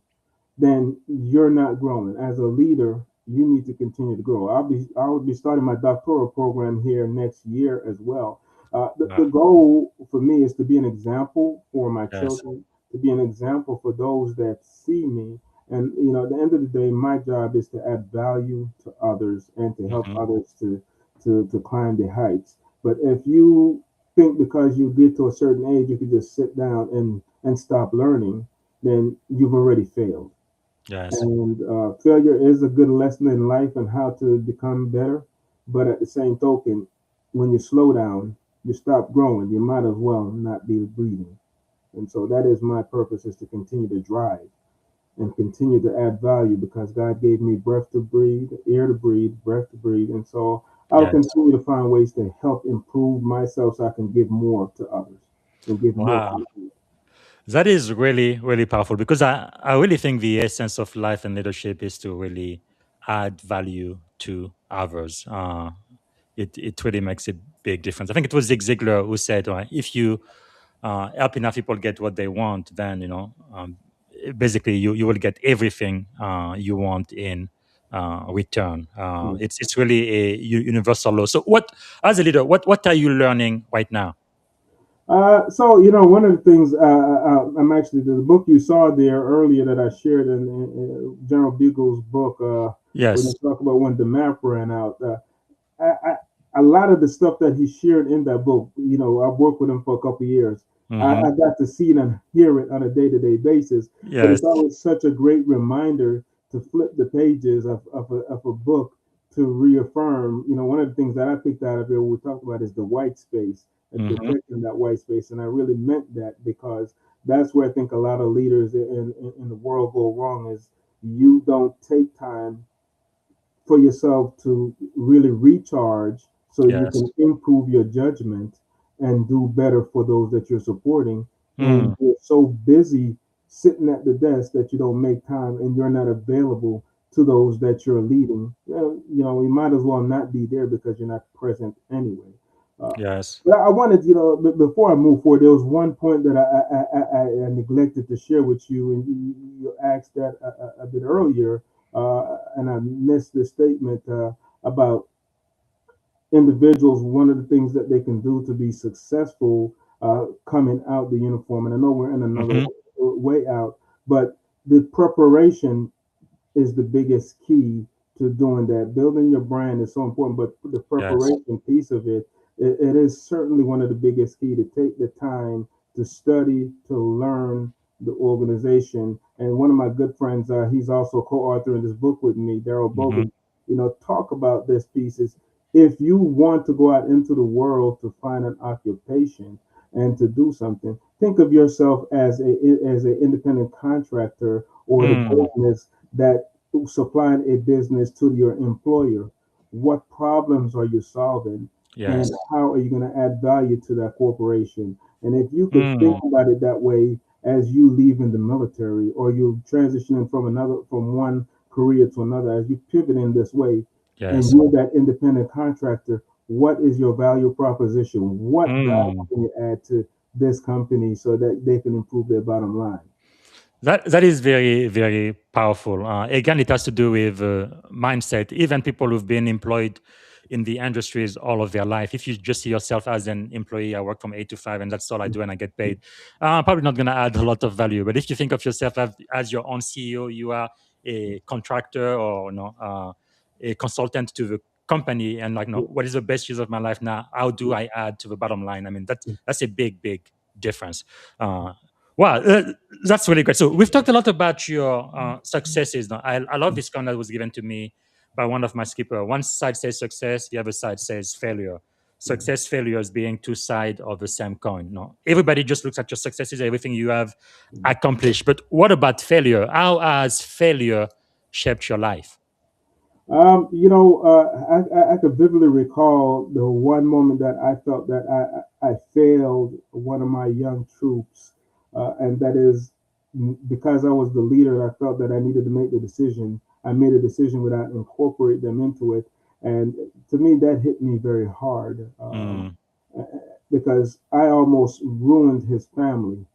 then you're not growing. As a leader, you need to continue to grow. I will be starting my doctoral program here next year as well. The wow. goal for me is to be an example for my Yes. children, to be an example for those that see me. And at the end of the day, my job is to add value to others and to help Hmm. others to climb the heights. But if you think because you get to a certain age, you can just sit down and stop learning, then you've already failed. Yes. And failure is a good lesson in life and how to become better. But at the same token, when you slow down, you stop growing. You might as well not be breathing. And so that is my purpose: is to continue to drive and continue to add value because God gave me breath to breathe, air to breathe, breath to breathe. And so I'll Yes. continue to find ways to help improve myself so I can give more to others and give more to Wow. the people. That is really, really powerful because I really think the essence of life and leadership is to really add value to others. It really makes a big difference. I think it was Zig Ziglar who said, if you help enough people get what they want, then basically you will get everything you want in return. Yeah. It's really a universal law. So, what as a leader, what are you learning right now? So one of the things I'm actually the book you saw there earlier that I shared in General Beagle's book when they Yes. talk about when the map ran out. I, I, a lot of the stuff that he shared in that book, I've worked with him for a couple of years. Mm-hmm. I got to see it and hear it on a day-to-day basis. But Yes. it's always such a great reminder to flip the pages of a book to reaffirm. One of the things that I picked out of it, when we talked about, is the white space and Mm-hmm. protecting that white space. And I really meant that, because that's where I think a lot of leaders in the world go wrong, is you don't take time for yourself to really recharge so you Yes. can improve your judgment and do better for those that you're supporting. Mm. And you're so busy sitting at the desk that you don't make time, and you're not available to those that you're leading. Well, you might as well not be there, because you're not present anyway. Uh, Yes. but I wanted, before I move forward, there was one point that I neglected to share with you, and you asked that a bit earlier, and I missed the statement about individuals. One of the things that they can do to be successful coming out the uniform, and I know we're in another Mm-hmm. way out, but the preparation is the biggest key to doing that. Building your brand is so important, but the Yes. preparation piece of it is certainly one of the biggest key, to take the time to study, to learn the organization. And one of my good friends, he's also co-author in this book with me, Daryl Mm-hmm. Bogan, talk about this piece is, if you want to go out into the world to find an occupation and to do something, think of yourself as an independent contractor, or the Mm. business that supplying a business to your employer. What problems are you solving, and Yes. how are you going to add value to that corporation? And if you could think Mm. about it that way, as you leave in the military, or you transitioning from one career to another, as you pivot in this way, and Yes. you're that independent contractor, what is your value proposition? What value Mm. can you add to this company so that they can improve their bottom line? That is very, very powerful. Again, it has to do with mindset. Even people who've been employed in the industries all of their life, if you just see yourself as an employee, I work from 8 to 5, and that's all I do, and I get paid, probably not going to add a lot of value. But if you think of yourself as your own CEO, you are a contractor, or a consultant to the company, and like, what is the best use of my life now? How do I add to the bottom line? I mean, that's a big, big difference. Uh, Wow, that's really great. So we've talked a lot about your successes. Now, I love this comment that was given to me by one of my skipper. One side says success, the other side says failure. Success, failures being two sides of the same coin. No, everybody just looks at your successes, everything you have accomplished. But what about failure? How has failure shaped your life? I could vividly recall the one moment that I felt that I failed one of my young troops, and that is, because I was the leader. I felt that I needed to make the decision. I made a decision without incorporate them into it, and to me that hit me very hard, Mm, because I almost ruined his family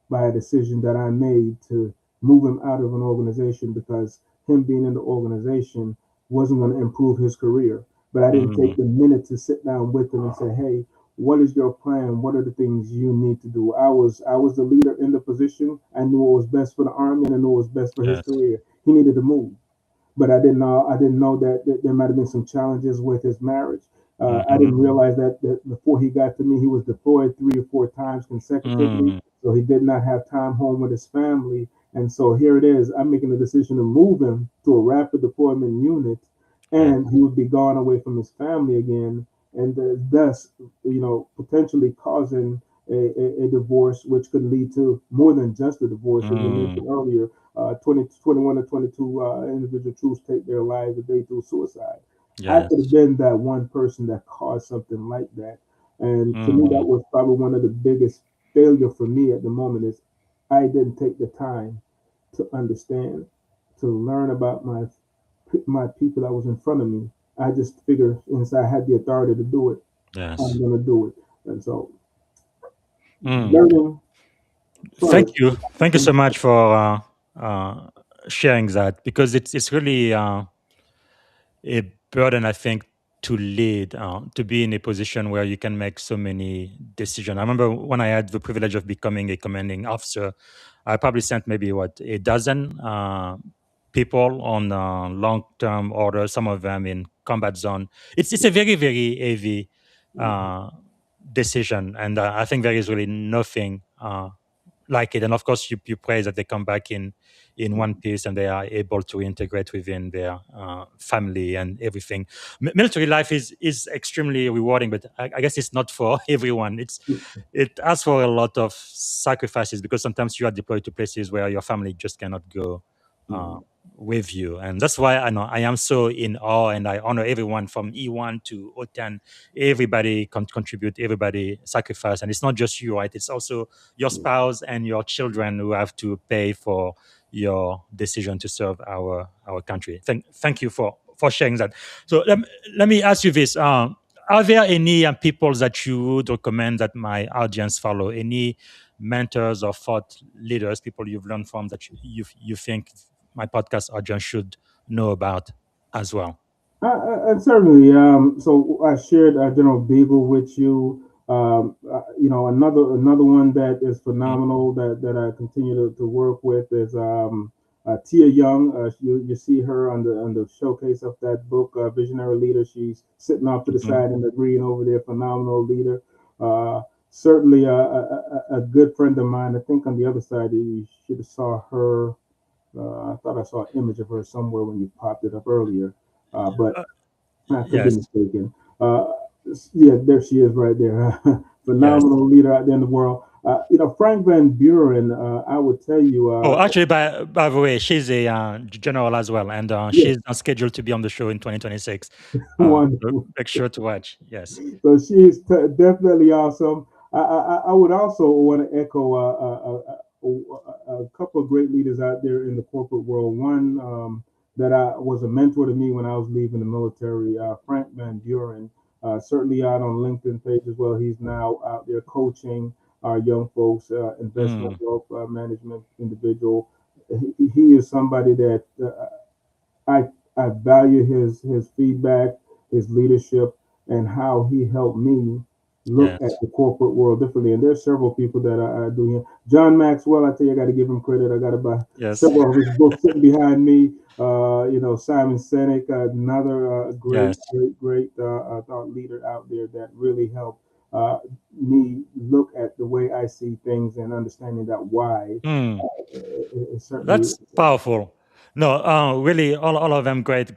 by a decision that I made to move him out of an organization, because him being in the organization wasn't going to improve his career. But I didn't mm, take the minute to sit down with him and say, "Hey, what is your plan? What are the things you need to do?" I was the leader in the position. I knew what was best for the army, and I knew what was best for his yes. career. He needed to move, but I didn't know that there might have been some challenges with his marriage. I Mm-hmm. didn't realize that before he got to me, he was deployed 3 or 4 times consecutively, Mm, so he did not have time home with his family. And so here it is, I'm making the decision to move him to a rapid deployment unit, yes. and he would be gone away from his family again, and thus, potentially causing a divorce, which could lead to more than just a divorce, as you Mm, mentioned earlier. 21 to 22 individual troops take their lives a day through suicide. I could have yes. been that one person that caused something like that. And to me, that Mm, was probably one of the biggest failure for me at the moment, is I didn't take the time to understand, to learn about my people that was in front of me. I just figured, since I had the authority to do it, I'm yes. going to do it. And so Mm. learning Thank first. you. Thank you so much for sharing that, because it's really a burden, I think, to lead, to be in a position where you can make so many decisions. I remember when I had the privilege of becoming a commanding officer, I probably sent maybe a dozen people on long-term orders. Some of them in combat zone. It's a very, very heavy uh, decision. And I think there is really nothing like it. And of course, you pray that they come back in one piece and they are able to integrate within their family and everything. Military life is extremely rewarding, but I guess it's not for everyone. It asks for a lot of sacrifices because sometimes you are deployed to places where your family just cannot go uh, with you, and that's why I know I am so in awe, and I honor everyone from E1 to O10. Everybody contribute, everybody sacrifice, and it's not just you, right? It's also your spouse and your children who have to pay for your decision to serve our country. Thank you for sharing that. So let me ask you this: are there any people that you would recommend that my audience follow? Any mentors or thought leaders, people you've learned from that you think my podcast audience should know about as well? And certainly, so I shared General Beagle with you. Another one that is Mm, phenomenal that I continue to work with is Tia Young. You see her on the showcase of that book, Visionary Leader. She's sitting off to the mhm. side in the green over there, phenomenal leader. Certainly a good friend of mine. I think on the other side, you should have saw her. I thought I saw an image of her somewhere when you popped it up earlier. But Uh, I could be yes. mistaken. Uh, yeah, there she is right there. Yes. Phenomenal leader out there in the world. Frank Van Buren, I would tell you, Oh, actually, by the way, she's a general as well, and yeah, she's scheduled to be on the show in 2026. So wonderful. make sure to watch. Yes. So she's definitely awesome. I would also want to echo a couple of great leaders out there in the corporate world. One that I was a mentor to me when I was leaving the military, Frank Van Buren, certainly out on LinkedIn page as well. He's now out there coaching our young folks, investment Mm, wealth management individual. He is somebody that I value his feedback, his leadership, and how he helped me look at yes. the corporate world differently. And there's several people that I do here. John Maxwell, I tell you, I got to give him credit. I got about Yes. several of his books sitting behind me. Simon Sinek, another Yes. great thought leader out there that really helped me look at the way I see things and understanding that why Mm. is certainly. That's powerful. No, really, all of them great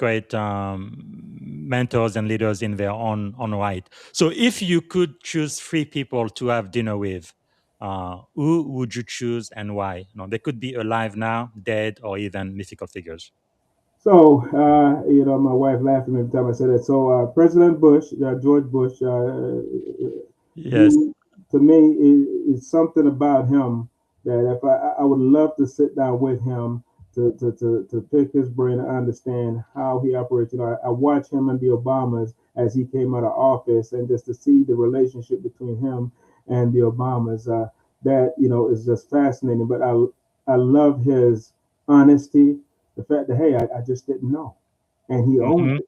mentors and leaders in their own right. So, if you could choose three people to have dinner with, who would you choose and why? No, they could be alive now, dead, or even mythical figures. So, my wife laughed at me every time I said that. So, President Bush, George Bush, Yes. he, to me, is something about him that if I would love to sit down with him to pick his brain and understand how he operates. I watched him and the Obamas as he came out of office, and just to see the relationship between him and the Obamas, that is just fascinating. But I love his honesty, the fact that hey, I just didn't know, and he owned Hmm. it.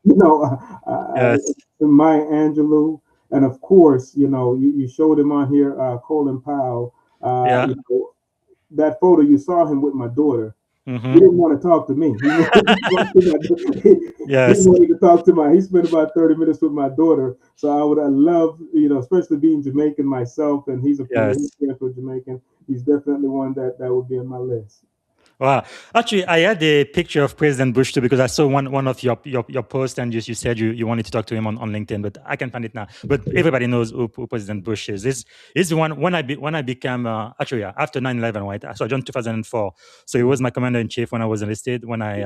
Yes. Maya Angelou, and of course, you showed him on here, Colin Powell. Yeah. That photo you saw him with my daughter. He Hmm. didn't want to talk to me. He wanted to talk to my. He Yes. wanted to talk to my. He spent about 30 minutes with my daughter. So I love, especially being Jamaican myself, and he's a Yes. Jamaican. He's definitely one that would be on my list. Wow. Actually, I had a picture of President Bush too because I saw one of your posts and you said you wanted to talk to him on LinkedIn, but I can find it now. But everybody knows who President Bush is. This is the one when I became actually yeah, after 9/11, right? So I joined 2004. So he was my commander in chief when I was enlisted. When I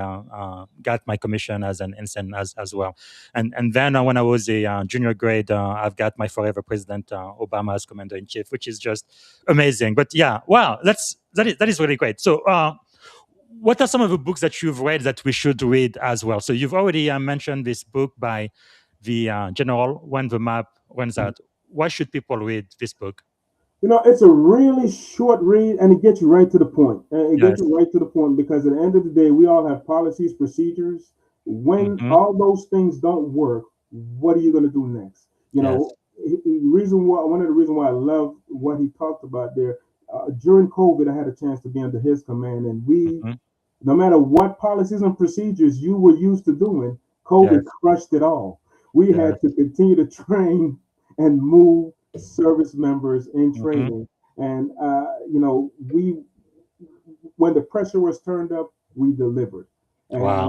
got my commission as an ensign as well, and then when I was a junior grade, I've got my forever President Obama as commander in chief, which is just amazing. But yeah, wow, that is really great. So. What are some of the books that you've read that we should read as well? So you've already mentioned this book by the general When the Map Runs Out. Why should people read this book? It's a really short read, and it gets you right to the point. It gets Yes. you right to the point because at the end of the day, we all have policies, procedures. When Hmm. all those things don't work, what are you going to do next? Yes. Reason why one of the reasons why I love what he talked about there. During COVID, I had a chance to be under his command, and we, Hmm. no matter what policies and procedures you were used to doing, COVID Yes. crushed it all. We Yes. had to continue to train and move service members in Mm-hmm. training. And, we when the pressure was turned up, we delivered. And Wow.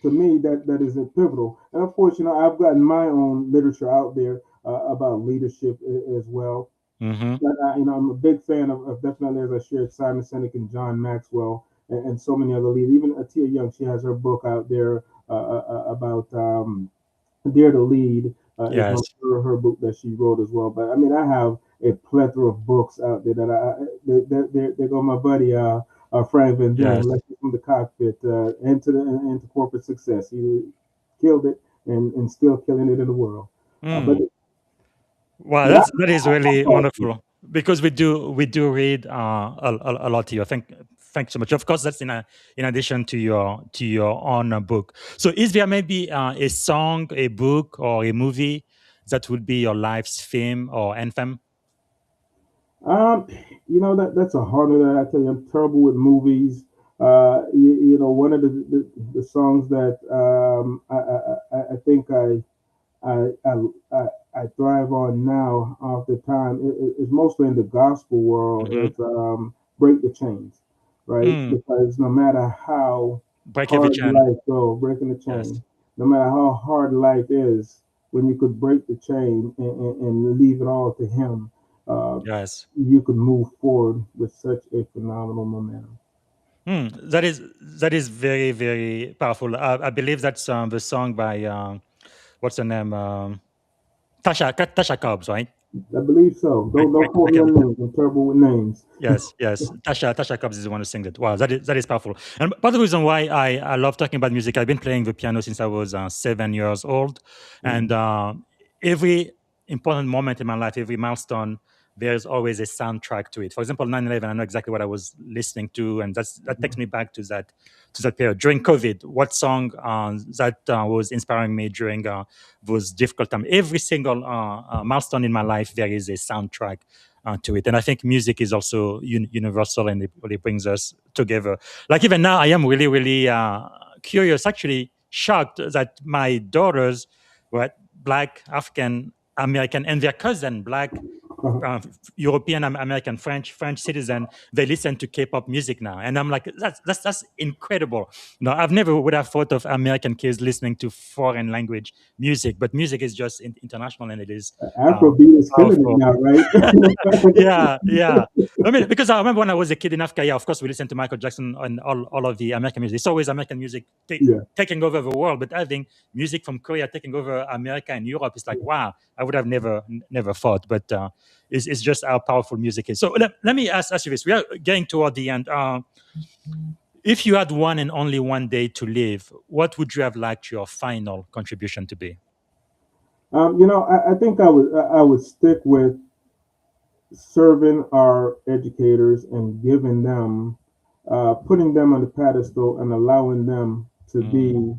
to me, that is a pivotal. And of course, I've gotten my own literature out there about leadership as well. Mm-hmm. But I'm a big fan of definitely, as I shared, Simon Sinek and John Maxwell and so many other leaders. Even Atia Young, she has her book out there about Dare to Lead is one Yes. of her book that she wrote as well. But I mean, I have a plethora of books out there that there go my buddy Frank Van Dam, Yes. Lessons from the Cockpit, into corporate success. He killed it and still killing it in the world. But Mm. Wow, but that is really wonderful because we do read a lot here. Thanks so much. Of course, that's in addition to your own book. So, is there maybe a song, a book, or a movie that would be your life's theme or anthem? Um, that's a hard one. I tell you, I'm terrible with movies. One of the songs that I think I, I I thrive on now all the time is mostly in the gospel world. Mm-hmm. It's break the chains, right? Mm. Because no matter how Break every hard chain. life goes, breaking the Yes. chain, no matter how hard life is, when you could break the chain and leave it all to Him, uh, Yes. you could move forward with such a phenomenal momentum. That is very very powerful. I believe that's the song by what's her name, Tasha Cobbs, right? I believe so. Don't quote Break me every on chain. names. I'm terrible with names. Yes, yes. Tasha Cobbs is the one who sings it. Wow, that is powerful. And part of the reason why I love talking about music, I've been playing the piano since I was 7 years old, and Mhm. every important moment in my life, every milestone, there's always a soundtrack to it. For example, 9/11, I know exactly what I was listening to, and that takes me back to that period during COVID. What song that was inspiring me during those difficult times? Every single milestone in my life, there is a soundtrack to it. And I think music is also universal and it really brings us together. Like even now, I am really, really curious, actually shocked that my daughters were Black, African, American, and their cousin, Black, uh, European American, French citizen, they listen to K-pop music now, and I'm like, that's incredible. No, I've never would have thought of American kids listening to foreign language music, but music is just international, and it is uh, Afrobeat is killing it powerful. now, right? Yeah, yeah. I mean, because I remember when I was a kid in Africa, yeah, of course, we listened to Michael Jackson and all of the American music. It's always American music Yeah, taking over the world. But I think music from Korea taking over America and Europe is like, wow, I would have never thought. But it's just how powerful music is. So let me ask you this. We are getting toward the end. If you had one and only one day to live, what would you have liked your final contribution to be? I think I would stick with serving our educators and giving them, putting them on the pedestal and allowing them to Mm, be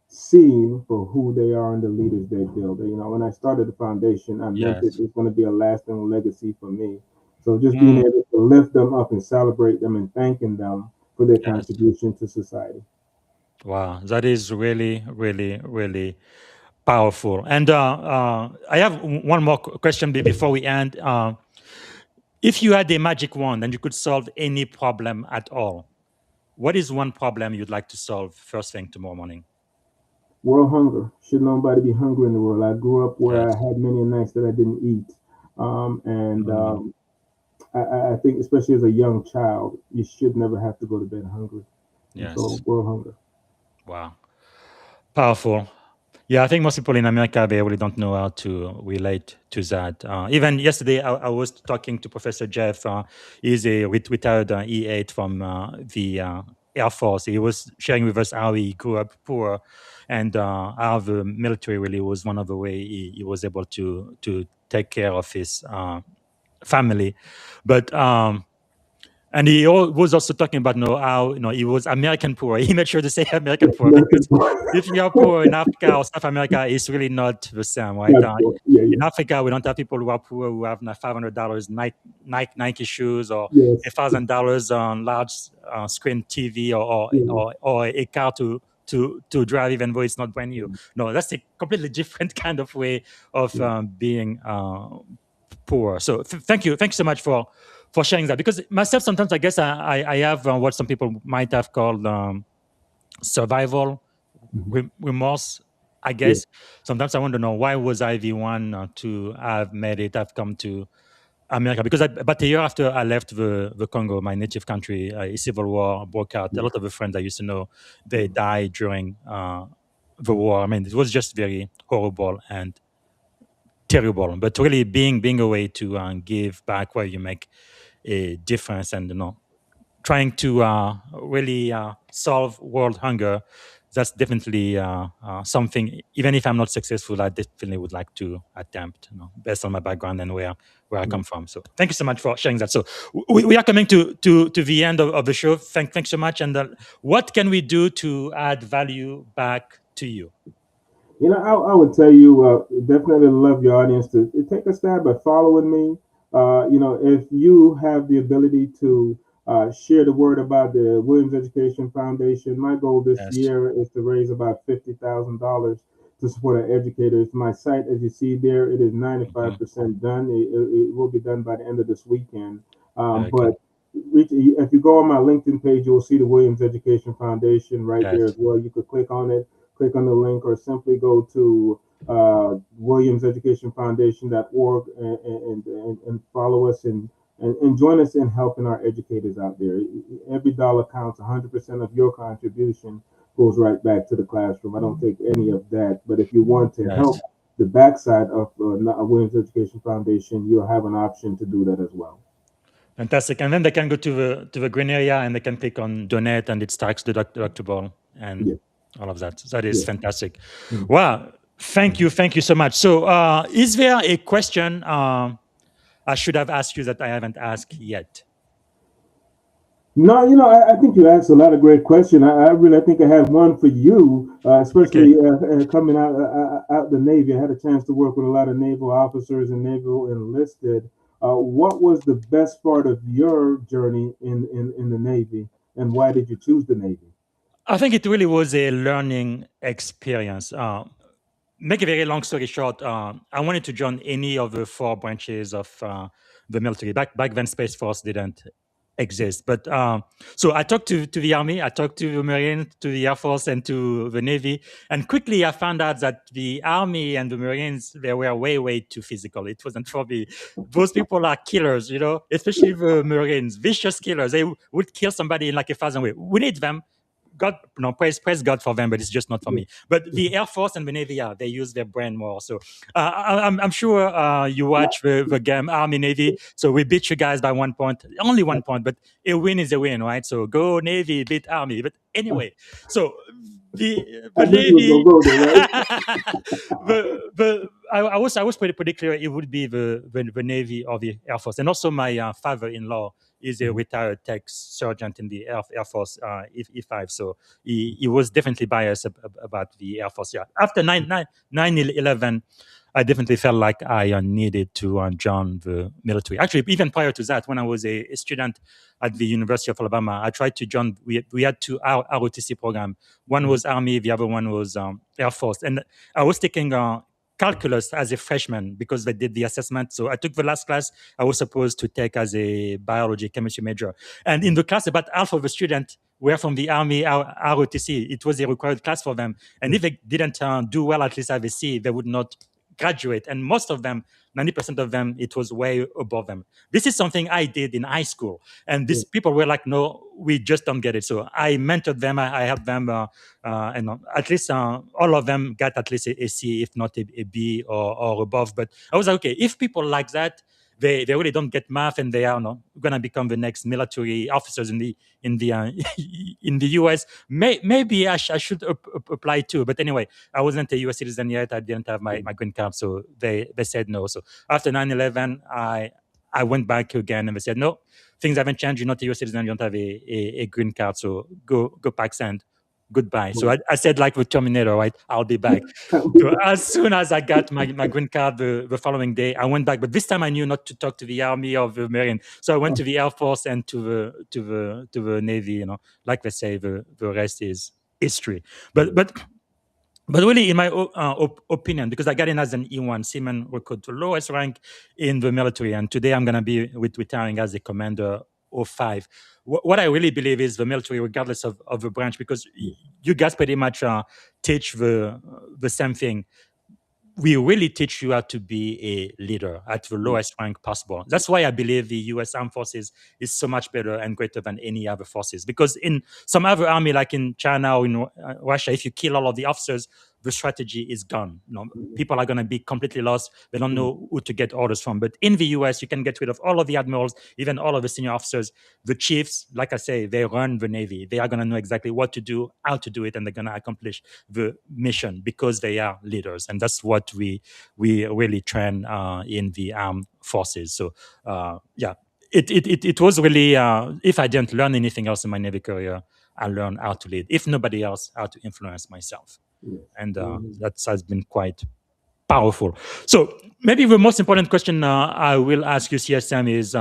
seen for who they are and the leaders they build. When I started the foundation, I meant it yes. was going to be a lasting legacy for me. So just being Mm, able to lift them up and celebrate them and thanking them for their yes. contribution to society. Wow, that is really, really, really powerful. And I have one more question before we end. If you had a magic wand and you could solve any problem at all, what is one problem you'd like to solve first thing tomorrow morning? World hunger. Should nobody be hungry in the world? I grew up where I Yes. had many nights that I didn't eat. And Mm, I think, especially as a young child, you should never have to go to bed hungry. And so, yes. world hunger. Wow. Powerful. Yeah, I think most people in America they really don't know how to relate to that. Even yesterday, I was talking to Professor Jeff. He's a retired E8 from the Air Force. He was sharing with us how he grew up poor, and how the military really was one of the way he was able to take care of his family. But and he was also talking about how he was American poor. He made sure to say American poor because if you're poor in Africa or South America, it's really not the same, right? That's cool. Yeah, In yeah. Africa, we don't have people who are poor who have $500 Nike shoes or Yes. $1,000 on large screen TV Yeah. or a car to drive, even though it's not brand new. No, that's a completely different kind of way of being poor. So thank you so much for sharing that. Because myself, sometimes I guess I have what some people might have called survival remorse. I Yeah. guess sometimes I want to know, why was I the one to have made it, have come to America? Because about a year after I left the Congo, my native country, a civil war broke out. A lot of the friends I used to know, they died during the war. I mean, it was just very horrible and terrible. But really, being a way to give back where you make a difference, and trying to really solve world hunger, that's definitely something. Even if I'm not successful, I definitely would like to attempt, based on my background and where I come from. So thank you so much for sharing that. So we are coming to the end of the show. Thanks so much. And what can we do to add value back to you? I would tell you, definitely love your audience to take a stab at following me. If you have the ability to share the word about the Williams Education Foundation, my goal this Yes. year is to raise about $50,000 to support our educators. My site, as you see there, it is 95% done. It will be done by the end of this weekend. But if you go on my LinkedIn page, you will see the Williams Education Foundation right there Yes. as well. You could click on it, click on the link, or simply go to williamseducationfoundation.org and follow us and join us in helping our educators out there. Every dollar counts. 100% of your contribution goes right back to the classroom. I don't take any of that. But if you want to help Yes. the backside of Williams Education Foundation, you'll have an option to do that as well. Fantastic. And then they can go to the green area and they can click on donate, and it's tax deductible and Yeah. all of that. So that is Yeah. fantastic. Mhm. Wow. Thank you so much. So is there a question I should have asked you that I haven't asked yet? No, I think you asked a lot of great questions. I really think I had one for you, Okay. especially coming out the Navy. I had a chance to work with a lot of naval officers and naval enlisted. What was the best part of your journey in the Navy, and why did you choose the Navy? I think it really was a learning experience. Make a very long story short, I wanted to join any of the four branches of the military. Back then, Space Force didn't exist. But so I talked to the Army, I talked to the Marine, to the Air Force, and to the Navy. And quickly I found out that the Army and the Marines, they were way too physical. It wasn't for me. Those people are killers, especially the Marines, vicious killers. They would kill somebody in like 1,000 ways. We need them. God, no, praise God for them, but it's just not for me. But the Air Force and the Navy, yeah, they use their brain more. So I'm sure you watch the game Army Navy. So we beat you guys by 1 point, only 1 point, but a win is a win, right? So go Navy, beat Army. But anyway, so the I knew you Navy, was gonna go there, right? I was pretty clear it would be the Navy or the Air Force, and also my father-in-law is a retired tech sergeant in the Air Force, E5. So he was definitely biased about the Air Force. Yeah. After 9/11, I definitely felt like I needed to join the military. Actually, even prior to that, when I was a student at the University of Alabama, I tried to join. We had two ROTC program. One was Army, the other one was Air Force. And I was taking calculus as a freshman because they did the assessment. So I took the last class I was supposed to take as a biology chemistry major. And in the class, about half of the students were from the Army ROTC. It was a required class for them. And if they didn't do well, at least have a C, they would not graduate. And most of them, 90% of them, it was way above them. This is something I did in high school. And these people were like, no, we just don't get it. So I mentored them. I helped them. And at least all of them got at least a C, if not a B or above. But I was like, okay, if people like that, they really don't get math, and they are going to become the next military officers in the in the US. Maybe I should apply too. But anyway, I wasn't a US citizen yet. I didn't have my green card, so they said no. So after 9/11, I went back again, and they said no, things haven't changed. You're not a US citizen. You don't have a green card, so go back and goodbye. So I said, like the Terminator, right? I'll be back. So as soon as I got my green card the following day, I went back. But this time I knew not to talk to the Army or the Marine. So I went to the Air Force and to the Navy. Like they say, the rest is history. But But really, in my opinion, because I got in as an E1 seaman recruit, the lowest rank in the military, and today I'm going to be retiring as a commander 05. What I really believe is the military, regardless of the branch, because you guys pretty much teach the same thing. We really teach you how to be a leader at the lowest rank possible. That's why I believe the U.S. Armed Forces is so much better and greater than any other forces. Because in some other army, like in China or in Russia, if you kill all of the officers, the strategy is gone. People are going to be completely lost. They don't know who to get orders from. But in the U.S., you can get rid of all of the admirals, even all of the senior officers. The chiefs, like I say, they run the Navy. They are going to know exactly what to do, how to do it, and they're going to accomplish the mission because they are leaders, and that's what we really train in the armed forces. So yeah, it was really if I didn't learn anything else in my Navy career, I learned how to lead. If nobody else, how to influence myself, Yes. and that has been quite powerful. So maybe the most important question I will ask you, CSM, is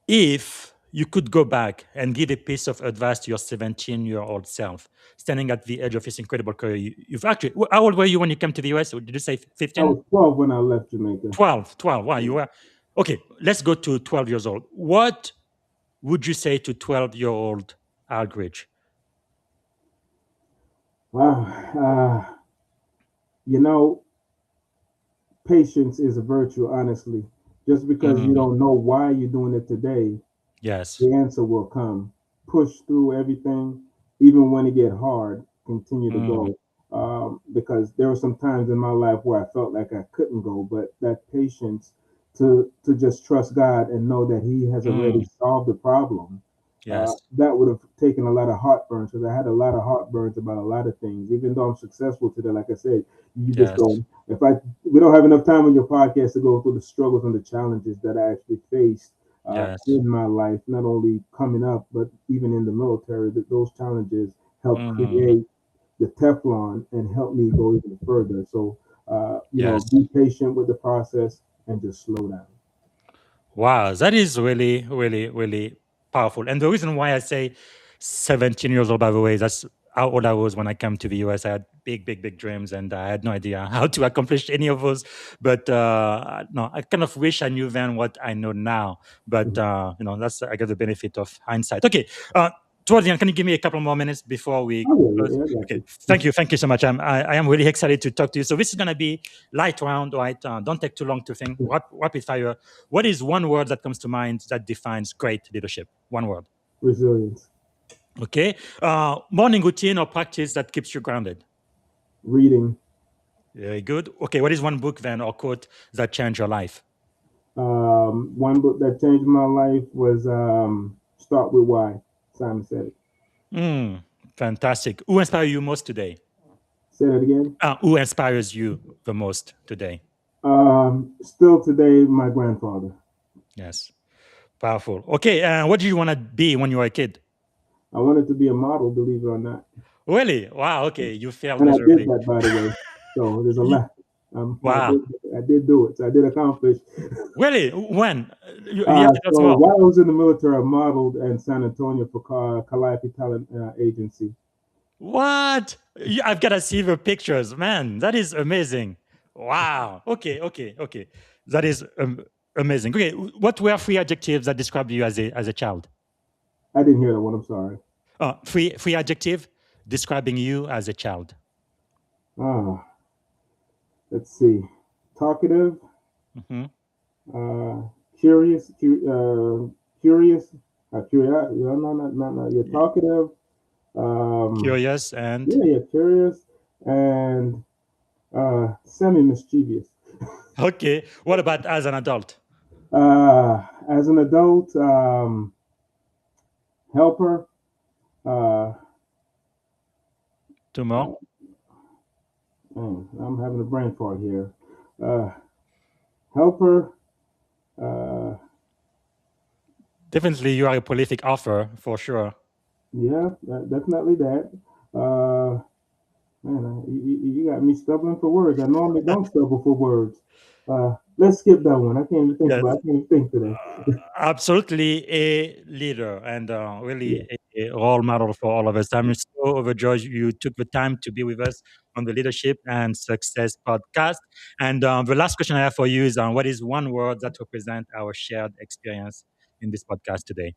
if you could go back and give a piece of advice to your 17-year-old self, standing at the edge of this incredible career, you've actually, how old were you when you came to the US? Or did you say I 15? was 12 when I left Jamaica. 12, 12. Wow, you were. Okay, let's go to 12 years old. What would you say to 12-year-old Algrish? Wow. You know, patience is a virtue, honestly. Just because you Mm, don't know why you're doing it today, yes, the answer will come. Push through everything, even when it get hard. Continue to mm, go. Because there were some times in my life where I felt like I couldn't go, but that patience to just trust God and know that He has already mm, solved the problem. yes, That would have taken a lot of heartburn because I had a lot of heartburns about a lot of things. Even though I'm successful today, like I said, you just yes, don't. If I we don't have enough time on your podcast to go through the struggles and the challenges that I actually faced yes. in my life, not only coming up, but even in the military, that those challenges help Mm, create the Teflon and help me go even further. So, yes. be patient with the process and just slow down. Wow, that is really, really, really powerful. And the reason why I say 17 years old, by the way, that's how old I was when I came to the US. I had big, big, big dreams, and I had no idea how to accomplish any of those. But no, I kind of wish I knew then what I know now. But that's I get the benefit of hindsight. Okay, towards the end, can you give me a couple more minutes before we Oh, yeah, close? yeah, I got Okay, you. thank you so much. I am really excited to talk to you. So this is gonna be light round, right? Don't take too long to think. Rapid fire. What is one word that comes to mind that defines great leadership? One word. Resilience, Okay. Morning routine or practice that keeps you grounded? reading. Very good. Okay. What is one book then or quote that changed your life? One book that changed my life was Start With Why. Simon said it. Mm, fantastic. Who inspires you most today? Say that again. Who inspires you the most today? Still today, my grandfather. Yes. Powerful. Okay. What did you want to be when you were a kid? I wanted to be a model, believe it or not. Really? Wow. Okay. You failed And I did miserably. that, by the way. So there's a lot. Wow. I did do it. So I did accomplish. Really? When? You have to tell us So more. while I was in the military, I modeled in San Antonio for Calliope Talent Agency. What? I've got to see the pictures, man. That is amazing. Wow. Okay, okay, okay. That is amazing. Okay, what were three adjectives that described you as a child? I didn't hear that one. I'm sorry. Three adjective describing you as a child. Ah, let's see. Talkative, Hmm. uh, curious, curious, curious. No, no. You're talkative. Um, Curious and yeah, you're curious and semi mischievous. okay. What about as an adult? As an adult, helper. Uh, Two more. I'm having a brain fart here. Uh, helper. Uh, Definitely, you are a prolific author for sure. yeah, definitely that. Uh, Man, you got me stumbling for words. I normally don't stumble for words. Let's skip that one. I can't even think Yes. about it. I can't even think today. Absolutely a leader and really Yeah. a role model for all of us. I'm so overjoyed you took the time to be with us on the Leadership and Success podcast. And the last question I have for you is what is one word that represents our shared experience in this podcast today?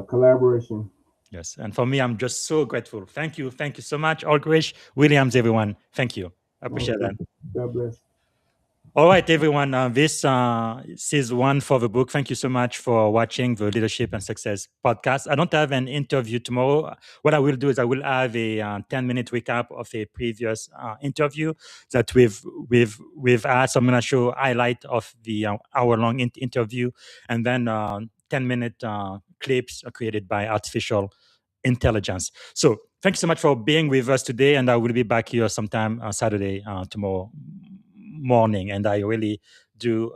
Collaboration. Yes. And for me, I'm just so grateful. Thank you. Thank you so much. Algrish, Williams, everyone. Thank you. I appreciate that. God bless. All right, everyone. This is one for the book. Thank you so much for watching the Leadership and Success podcast. I don't have an interview tomorrow. What I will do is I will have a 10-minute recap of a previous interview that we've asked. I'm going to show highlight of the hour-long interview, and then 10-minute clips created by artificial intelligence. So thank you so much for being with us today, and I will be back here sometime Saturday tomorrow morning, and I really do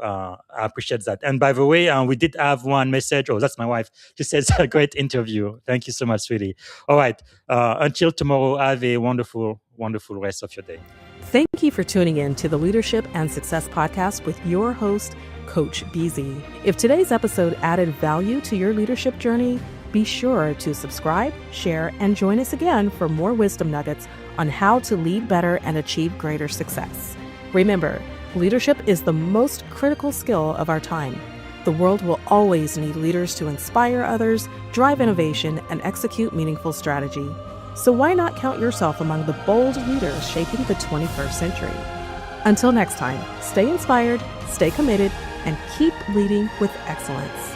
appreciate that. And by the way, we did have one message. Oh, that's my wife. She says, a great interview. Thank you so much, sweetie. All right. Until tomorrow, have a wonderful, wonderful rest of your day. Thank you for tuning in to the Leadership and Success podcast with your host, Coach BZ. If today's episode added value to your leadership journey, be sure to subscribe, share, and join us again for more wisdom nuggets on how to lead better and achieve greater success. Remember, leadership is the most critical skill of our time. The world will always need leaders to inspire others, drive innovation, and execute meaningful strategy. So why not count yourself among the bold leaders shaping the 21st century? Until next time, stay inspired, stay committed, and keep leading with excellence.